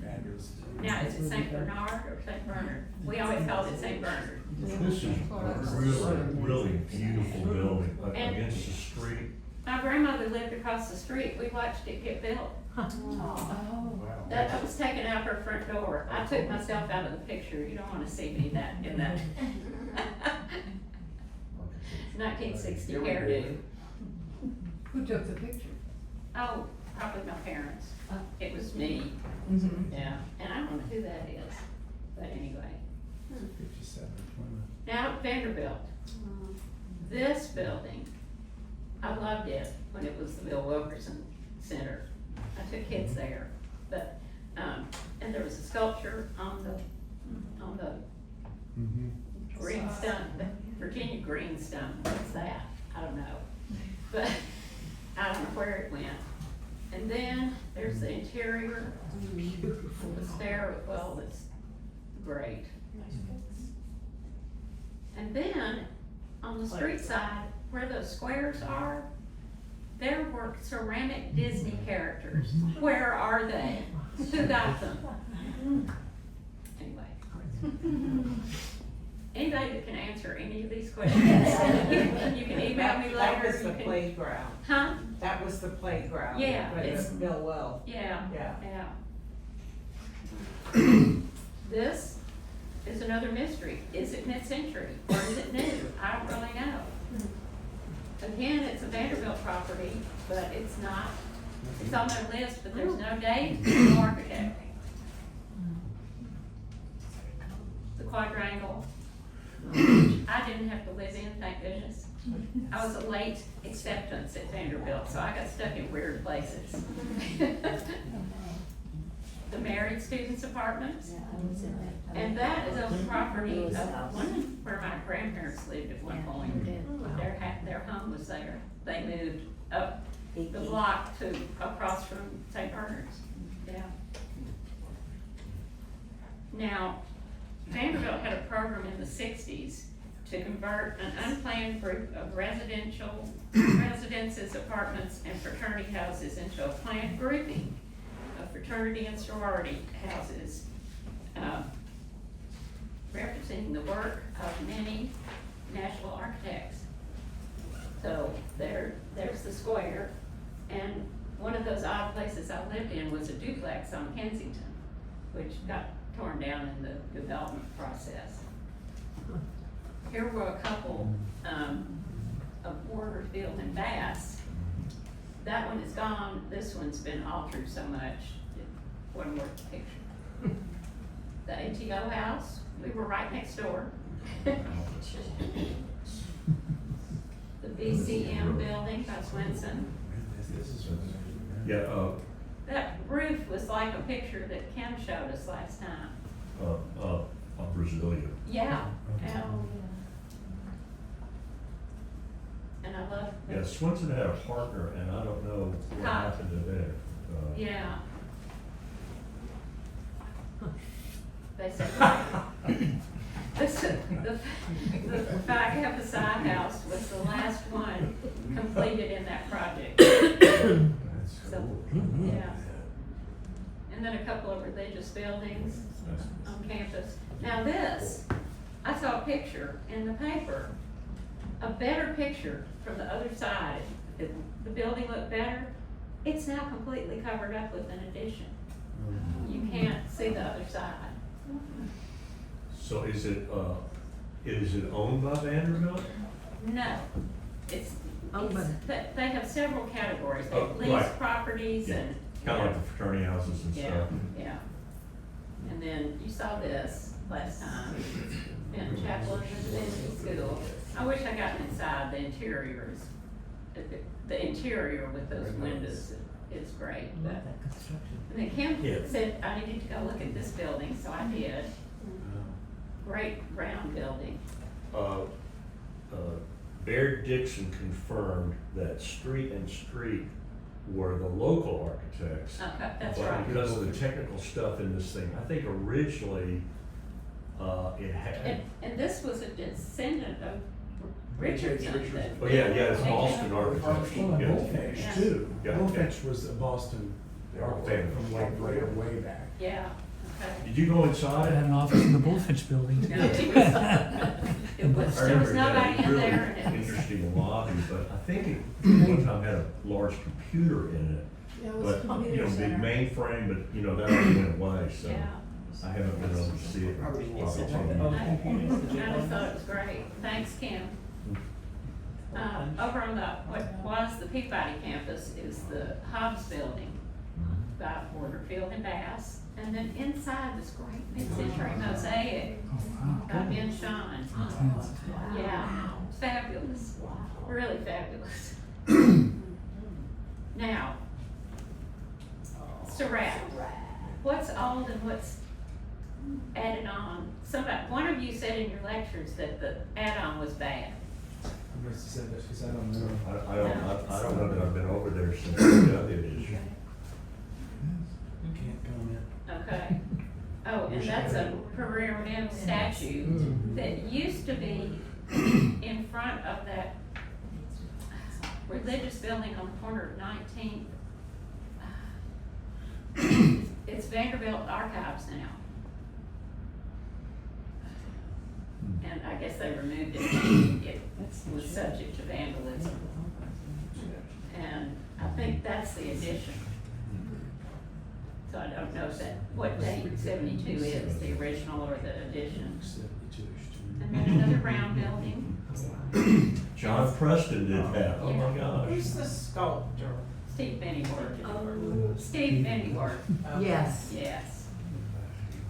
Fabulous. Now, is it St. Bernard or St. Bernard? We always called it St. Bernard. This is a really, really beautiful building And- against the street. My grandmother lived across the street. We watched it get built. Wow. That was taken out her front door. I took myself out of the picture. You don't wanna see me in that. 1960 hairdo. Who took the picture? Oh, probably my parents. It was me. Yeah, and I don't know who that is, but anyway. 57, 20. Now Vanderbilt. This building, I loved it when it was the Bill Wilkerson Center. I took kids there, but, and there was a sculpture on the greenstone, the Virginia greenstone. What's that? I don't know. But I don't know where it went. And then there's the interior, the stair, well, it's great. And then on the street side, where those squares are, there were ceramic Disney characters. Where are they? Who got them? Anyway. Anybody that can answer any of these questions, you can email me later. That was the you can- playground. Huh? That was the playground. Yeah, With it's- Bill Well. Yeah, Yeah. yeah. This is another mystery. Is it mid-century or is it new? I don't really know. Again, it's a Vanderbilt property, but it's not, it's on their list, but there's no date, no architect. The quadrangle. I didn't have to live in, thank goodness. I was a late acceptance at Vanderbilt, so I got stuck in weird places. The married students' apartments, and that is on the property of one where my grandparents lived at one point. Their home was there. They moved up the block to across from St. Bernard's. Yeah. Now, Vanderbilt had a program in the '60s to convert an unplanned group of residences, apartments, and fraternity houses into a planned grouping of fraternity and sorority houses, representing the work of many national architects. So there's the square, and one of those odd places I lived in was a duplex on Kensington, which got torn down in the development process. Here were a couple of Warnerfield and Bass. That one is gone. This one's been altered so much, it wasn't worth the picture. The ATO house, we were right next door. The VCM building by Swenson. Yeah, That roof was like a picture that Kim showed us last time. Brasilia. Yeah. And I love. Yeah, Swenson had a partner, and I don't know what Huh. happened to there. Yeah. They said, the Phi Kappa Psi house was the last one completed in that project. So, yeah. And then a couple of religious buildings on campus. Now this, I saw a picture in the paper, a better picture from the other side. The building looked better. It's now completely covered up with an addition. You can't see the other side. So is it owned by Vanderbilt? No, it's, they have several categories. They Oh, lease right. properties Yeah. and. Kind of like the fraternity houses and Yeah, stuff. yeah. And then you saw this last time, in Chapel of the Divinity School. I wish I got inside the interiors. The interior with those windows is great, but. And then Kim Yeah. said I needed to go look at this building, so I did. Great round building. Baird Dixon confirmed that Street and Street were the local architects. Okay, that's But right. because of the technical stuff in this thing, I think originally, it had, And this was a descendant of Richardson. oh yeah, it's Boston architects. Well, and Yeah. Bullfinch too. Yeah. Bullfinch was a Boston architect Yeah. from like way back. Yeah, okay. Did you go I inside? had an office in the Bullfinch building. No, it was, there was nobody in there, and it was, Interesting lobby, but I think it, one time had a large computer in it. But, big mainframe, but, that already went away, so yeah. I haven't been able to see it. I just thought it was great. Thanks, Kim. Over on what was the Peabody campus is the Hobbs building by Warnerfield and Bass. And then inside this great mid-century mosaic by Ben Shine. Yeah, fabulous, really fabulous. Now, Surratt, what's old and what's added on? One of you said in your lectures that the add-on was bad. I must have said that because I don't know. I don't know that I've been over there since the other edition. You can't comment. Okay. Oh, and that's a Pereira statue that used to be in front of that religious building on the corner of 19th. It's Vanderbilt Archives now. And I guess they removed it. It was subject to vandalism. And I think that's the addition. So I don't know what date 72 is, the original or the addition. 72-ish. And then another round building. John Preston did that, oh my gosh. Who's the sculptor? Steve Pennyworth. Steve Pennyworth, Yes. yes.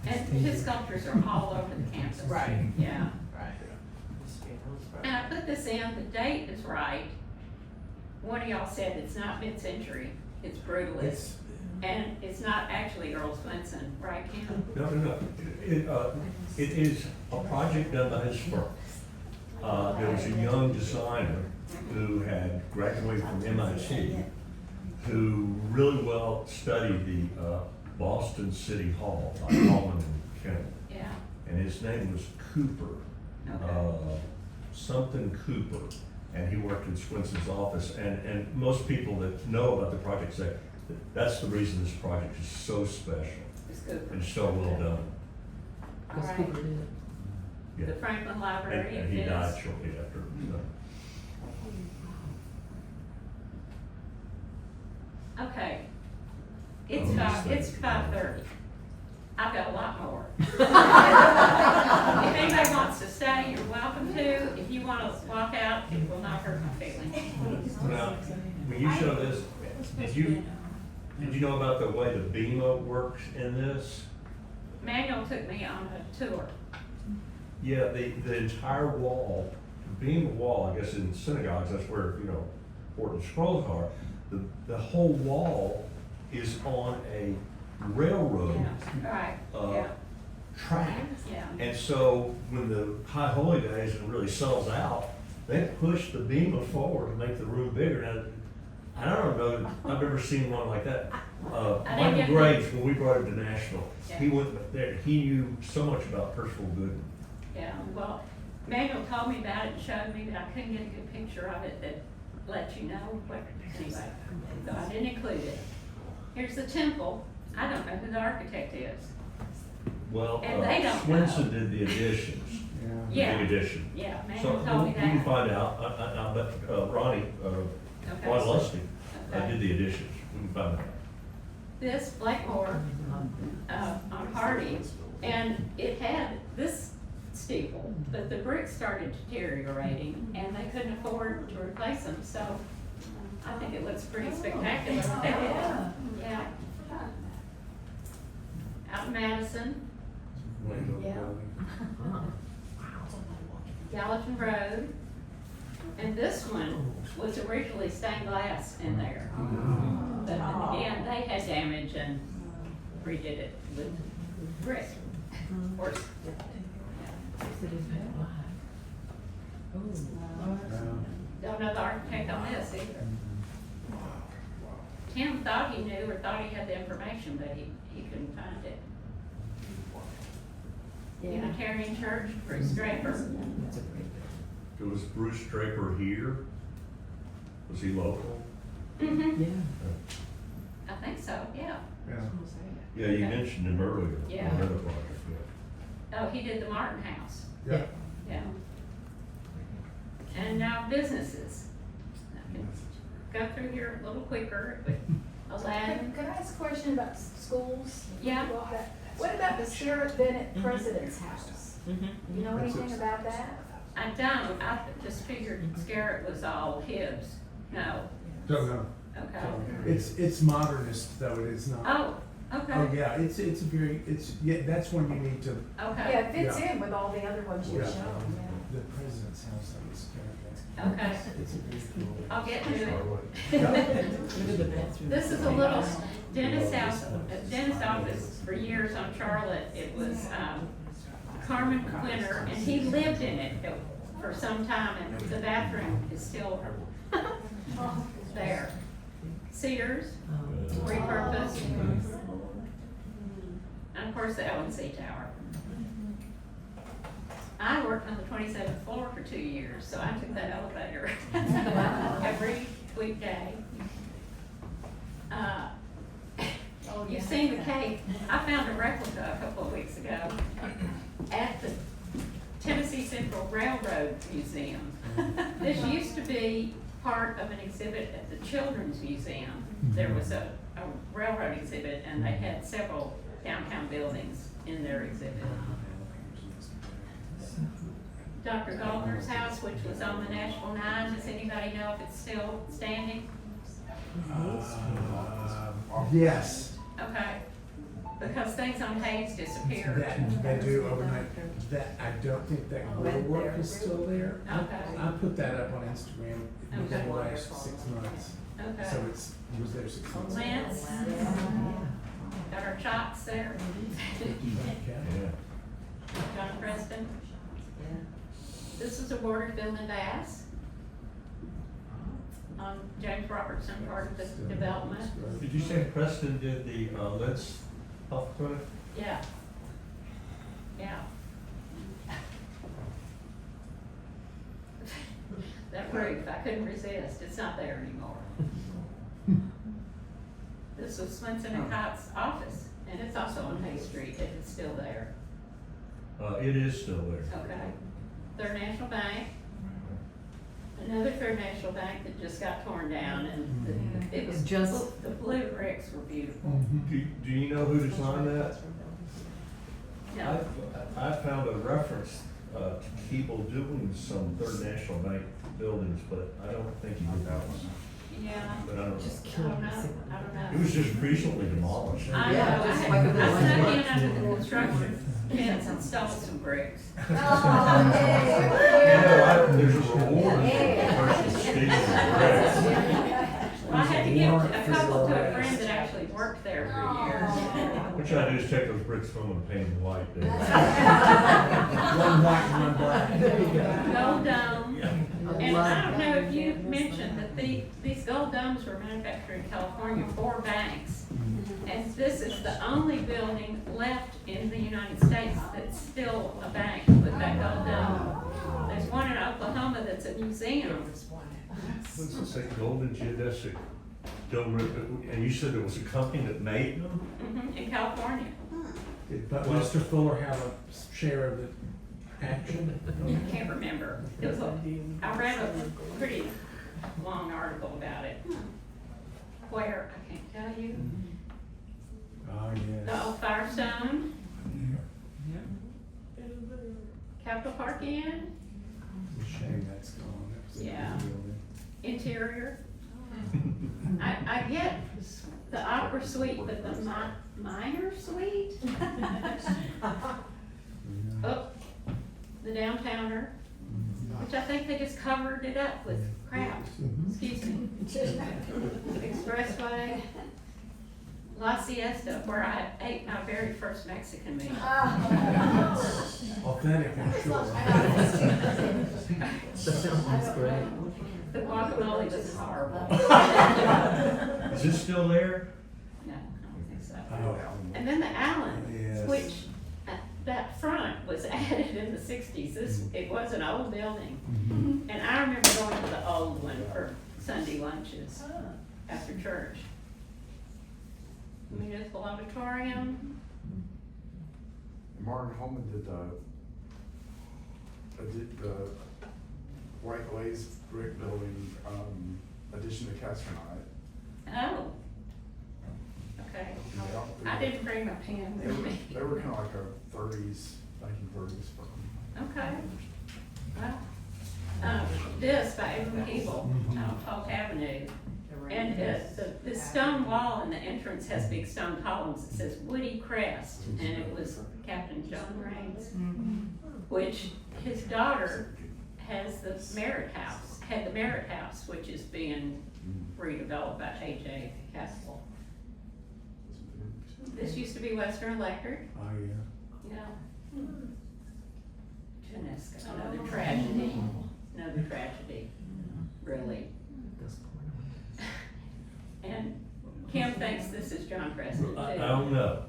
And his sculptures are all over the campus. Right. Yeah. Right. And I put this in, the date is right. One of y'all said it's not mid-century, it's brutalist. It's, And it's not actually Earl Swenson, right, Ken? No. It is a project done by his firm. There was a young designer who had graduated from MIT, who really well studied the Boston City Hall by Coleman and Kennedy. Yeah, And his name was Cooper, okay. something Cooper. And he worked in Swenson's office. And most people that know about the project say, that's the reason this project is so special It's Cooper. and so well done. All Because right. people did it. Yeah. The Franklin And, Library and he is. died shortly after. So. Okay. It's Oh, five, yes, it's thank you. 5:30. I've got a lot more. If anybody wants to stay, you're welcome to. If you want to walk out, it will not hurt my feelings. Now, when you show this, did you know about the way the BEMA works in this? Manuel took me on a tour. Yeah, the entire wall, the BEMA wall, I guess in synagogues, that's where, important scrolls are. The whole wall is on a railroad Yeah, right, uh, yeah, track. yeah. And so when the High Holy Days and it really sells out, they push the BEMA forward to make the room bigger. Now, I don't know, I've never seen one like that. I didn't Michael get Graves, when we brought him to Nashville, he Yeah. went there, he knew so much about Percival Gooden. Yeah, well, Manuel told me about it and showed me, but I couldn't get a good picture of it that let you know what, anyway, so I didn't include it. Here's the temple. I don't know who the architect is. Well, And they don't Swenson know. did the additions, the Yeah. big addition. Yeah, So Manuel told me we can that. find out, I bet Ronnie, Okay. Ron Lustig, Okay. did the additions, we can find out. This Blakemore, on Hardy, and it had this steeple, but the bricks started deteriorating and they couldn't afford to replace them, so I think it looks pretty spectacular what they did. Yeah. Out in Madison, Gallatin Road, and this one was originally stained glass in there. But again, they had damage and redid it with brick. Of course, don't know the architect on this either. Tim thought he knew or thought he had the information, but he couldn't find it. Unitarian Church, Bruce Draper. It was Bruce Draper here, was he local? Mm-hmm. Yeah. I think so, yeah. Yeah, you mentioned him earlier. Yeah. on another project, Oh, he did the Martin House, yeah. yeah. And now businesses. I can go through here a little quicker, but Aladdin, Could I ask a question about schools? Yeah. What about the Sheriff Bennett President's House? You know anything about that? I don't, I just figured Scarrett was all Hibbs. No, Don't know. okay. It's modernist though, it is not. Oh, Oh, okay, yeah, it's a very, that's when you need to, okay, Yeah, it fits Yeah. in with all the other ones you've Yeah. shown, the president's house, like it's kind okay. of, it's a very cool. I'll get to it. Yeah. This is a little dentist house, dentist office for years on Charlotte. It was, Carmen Quinter, and he lived in it for some time, and the bathroom is still there. Sears, repurposed, and of course the L&C Tower. I worked on the 27th floor for 2 years, so I took that elevator every weekday. You've seen the cake. I found a replica a couple of weeks ago at the Tennessee Central Railroad Museum. This used to be part of an exhibit at the Children's Museum. There was a railroad exhibit, and they had several downtown buildings in their exhibit. Dr. Goldner's house, which was on the Nashville 9, does anybody know if it's still standing? Yes. Okay. But because things on Hayes disappeared. That, they do overnight, that, I don't think that grill work is still there. Okay. I put that up on Instagram within Okay. the last 6 months. Okay. So it was there 6 months. Lance, got our chops there. Okay. Yeah. John Preston. This is a border field in Bass. On James Robertson part of the development. Did you say Preston did the, Let's Health Clinic? Yeah. Yeah. That roof, I couldn't resist, it's not there anymore. This was Swenson and Cott's office, and it's also on Hay Street, if it's still there. It is still there. Okay. Third National Bank. Another Third National Bank that just got torn down, and it was Just- the blue bricks were beautiful. Do you know who designed that? No, I found a reference to Keeble doing some Third National Bank buildings, but I don't think he did that one. yeah, But I don't know. I don't know, I don't know. It was just recently demolished. I know, Yeah, I just had, like a I little snuck lunch. in under the construction fence and stole some bricks. You know, there's a reward for the person stealing the bricks. Well, I had to give a couple to a friend that actually worked there for years. What you gotta do is take those bricks home and paint them white, Dave. One white and one black. There you go. Gold Dome. Yeah. And I don't know if you mentioned that these gold domes were manufactured in California for banks. And this is the only building left in the United States that's still a bank with that gold dome. There's one in Oklahoma that's a museum. What's this, like golden geodesic dome, and you said it was a company that made them? In California. But Mr. Fuller have a share of the action? I can't remember. It was I read a pretty long article about it. Where, I can't tell you. Oh, The yes. old Firestone. Capitol Park Inn. It's a shame that's gone. That was a good Yeah. building. Interior. I get the opera suite, but the minor suite? Oh, the downtowner, which I think they just covered it up with crap, excuse me. Expressway, La Siesta, where I ate my very first Mexican meal. Authentic, I'm sure. The film is great. The guacamole was horrible. Is it still there? No, I don't think so. Oh, And then the Allen, yes. which that front was added in the 60s. It was an old building. And I remember going to the old one for Sunday lunches after church. Municipal auditorium. Martin Holman did the white glazed brick building, addition to Castronite. Oh. Okay. I didn't bring my pen with me. They were kind of like a 1930s firm. Okay. Well, this by Edwin Keeble on Polk Avenue. And the stone wall in the entrance has big stone columns. It says Woody Crest, and it was Captain John Raines, which his daughter has the Merritt House, had the Merritt House, which is being redeveloped by A.J. Castle. This used to be Western Electric, Oh, yeah. yeah. Goodness, another tragedy, really. And Kim thinks this is John Preston too. I don't know.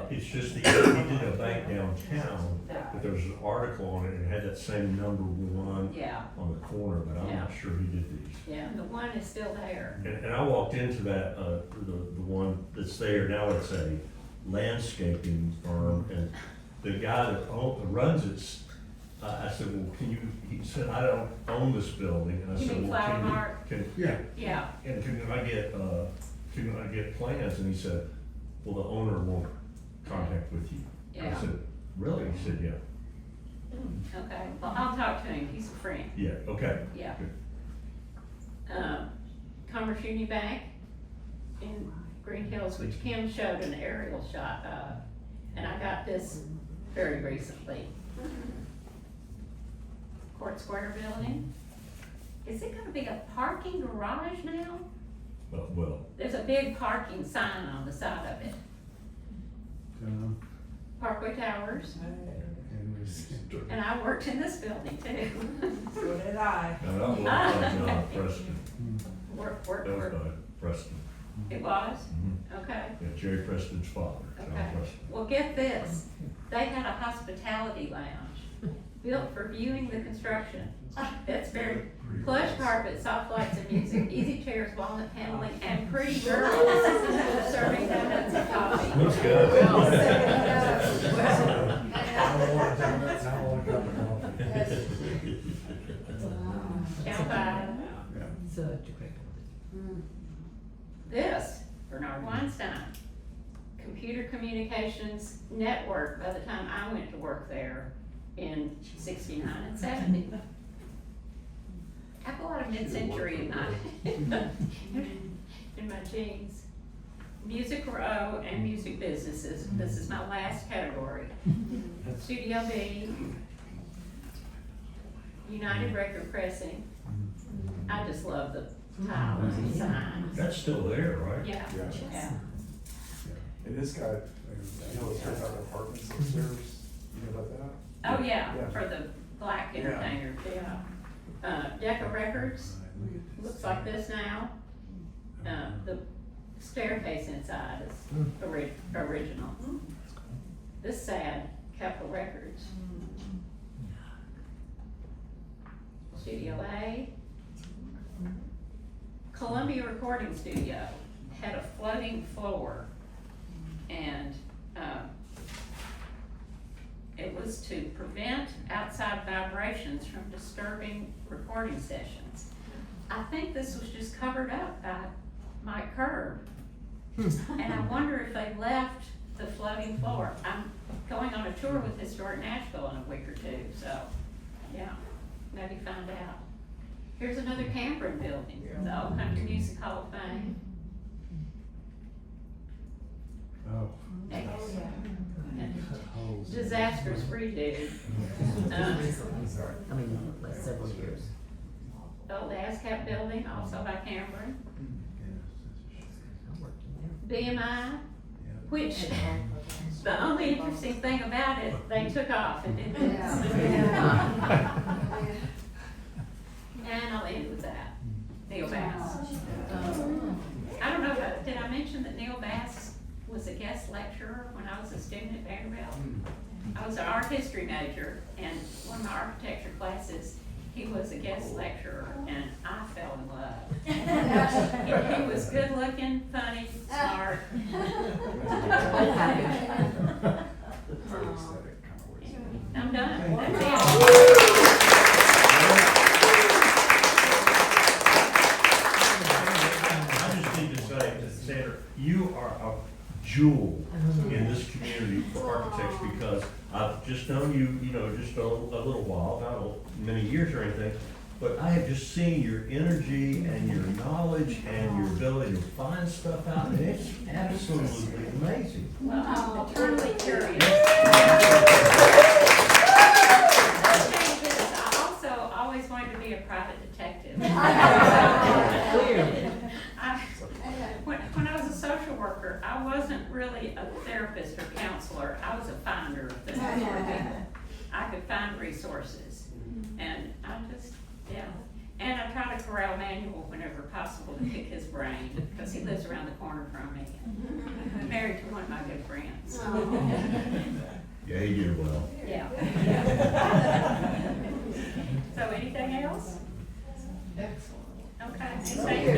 It's just that he did a bank downtown, but there was an article on it, and it had that same number 1 Yeah, on the corner, but I'm not sure he did these. yeah, the one is still there. And I walked into that, the one that's there, now it's a landscaping firm, and the guy that runs it, I said, well, he said, I don't own this building, and I You said, mean well, Flower Mart? Yeah. Yeah, And can I get plans? And he said, well, the owner won't contact with you. yeah. I said, really? He said, yeah. Okay, well, I'll talk to him, he's a friend, Yeah, okay. yeah. Good. Commerce Union Bank in Green Hill Hills, which Kim showed an aerial shot of, and I got this very recently. Court Square building. Is it gonna be a parking garage now? Well, There's a big parking sign on the side of it. Parkway Towers, and I worked in this building too. So did I. no, that was by John Preston. Work. That was by Preston. It was? Mhm. Okay, Yeah, Jerry Preston's father, John okay. Preston. Well, get this, they had a hospitality lounge built for viewing the construction. It's very plush carpet, soft lights and music, easy chairs, walnut paneling, and pretty girls serving donuts and coffee. Looks good. Channel 5. Such a great This, Bernard Weinstein, Computer Communications Network, by the time I went to work there in 69 and 70. I have a lot of mid-century in my genes. Music Row and music businesses, this is my last category. Studio B, United Record Pressing. I just love the tile and design. That's still there, right? Yeah, Yeah. yeah. And this guy, you know, it's got apartments upstairs, you know about that? Oh, yeah, Yeah. for the black Yeah. entertainers, yeah. Decca Records, looks like this now. The staircase inside is original. This sad, Capitol Records. Studio A. Columbia Recording Studio had a floating floor, and it was to prevent outside vibrations from disturbing recording sessions. I think this was just covered up by Mike Curb. And I wonder if they left the floating floor. I'm going on a tour with Historic Nashville in a week or two, so, yeah, maybe find out. Here's another Cameron building, the Old Country Music Hall of Fame. Oh. Disastrous redo. I mean, like several years. The old ASCAP building, also by Cameron. I worked in there. BMI, which, the only interesting thing about it, they took off and did this. And I'll end with that. Neil Bass. I don't know, but did I mention that Neil Bass was a guest lecturer when I was a student at Vanderbilt? I was an art history major, and one of my architecture classes, he was a guest lecturer, and I fell in love. He was good looking, funny, smart. I'm done. That's it. I just need to say, Sandra, you are a jewel in this community for architects, because I've just known you, just a little while, not many years or anything, but I have just seen your energy and your knowledge and your ability to find stuff out, and it's absolutely amazing. Well, I'm eternally curious. I also always wanted to be a private detective. When I was a social worker, I wasn't really a therapist or counselor. I was a finder of things for people. I could find resources, and I just, yeah. And I try to corral Manuel whenever possible to pick his brain, because he lives around the corner from me. I'm married to one of my good friends. Yeah, you did well. Yeah. So anything else? Excellent. Okay, thank you.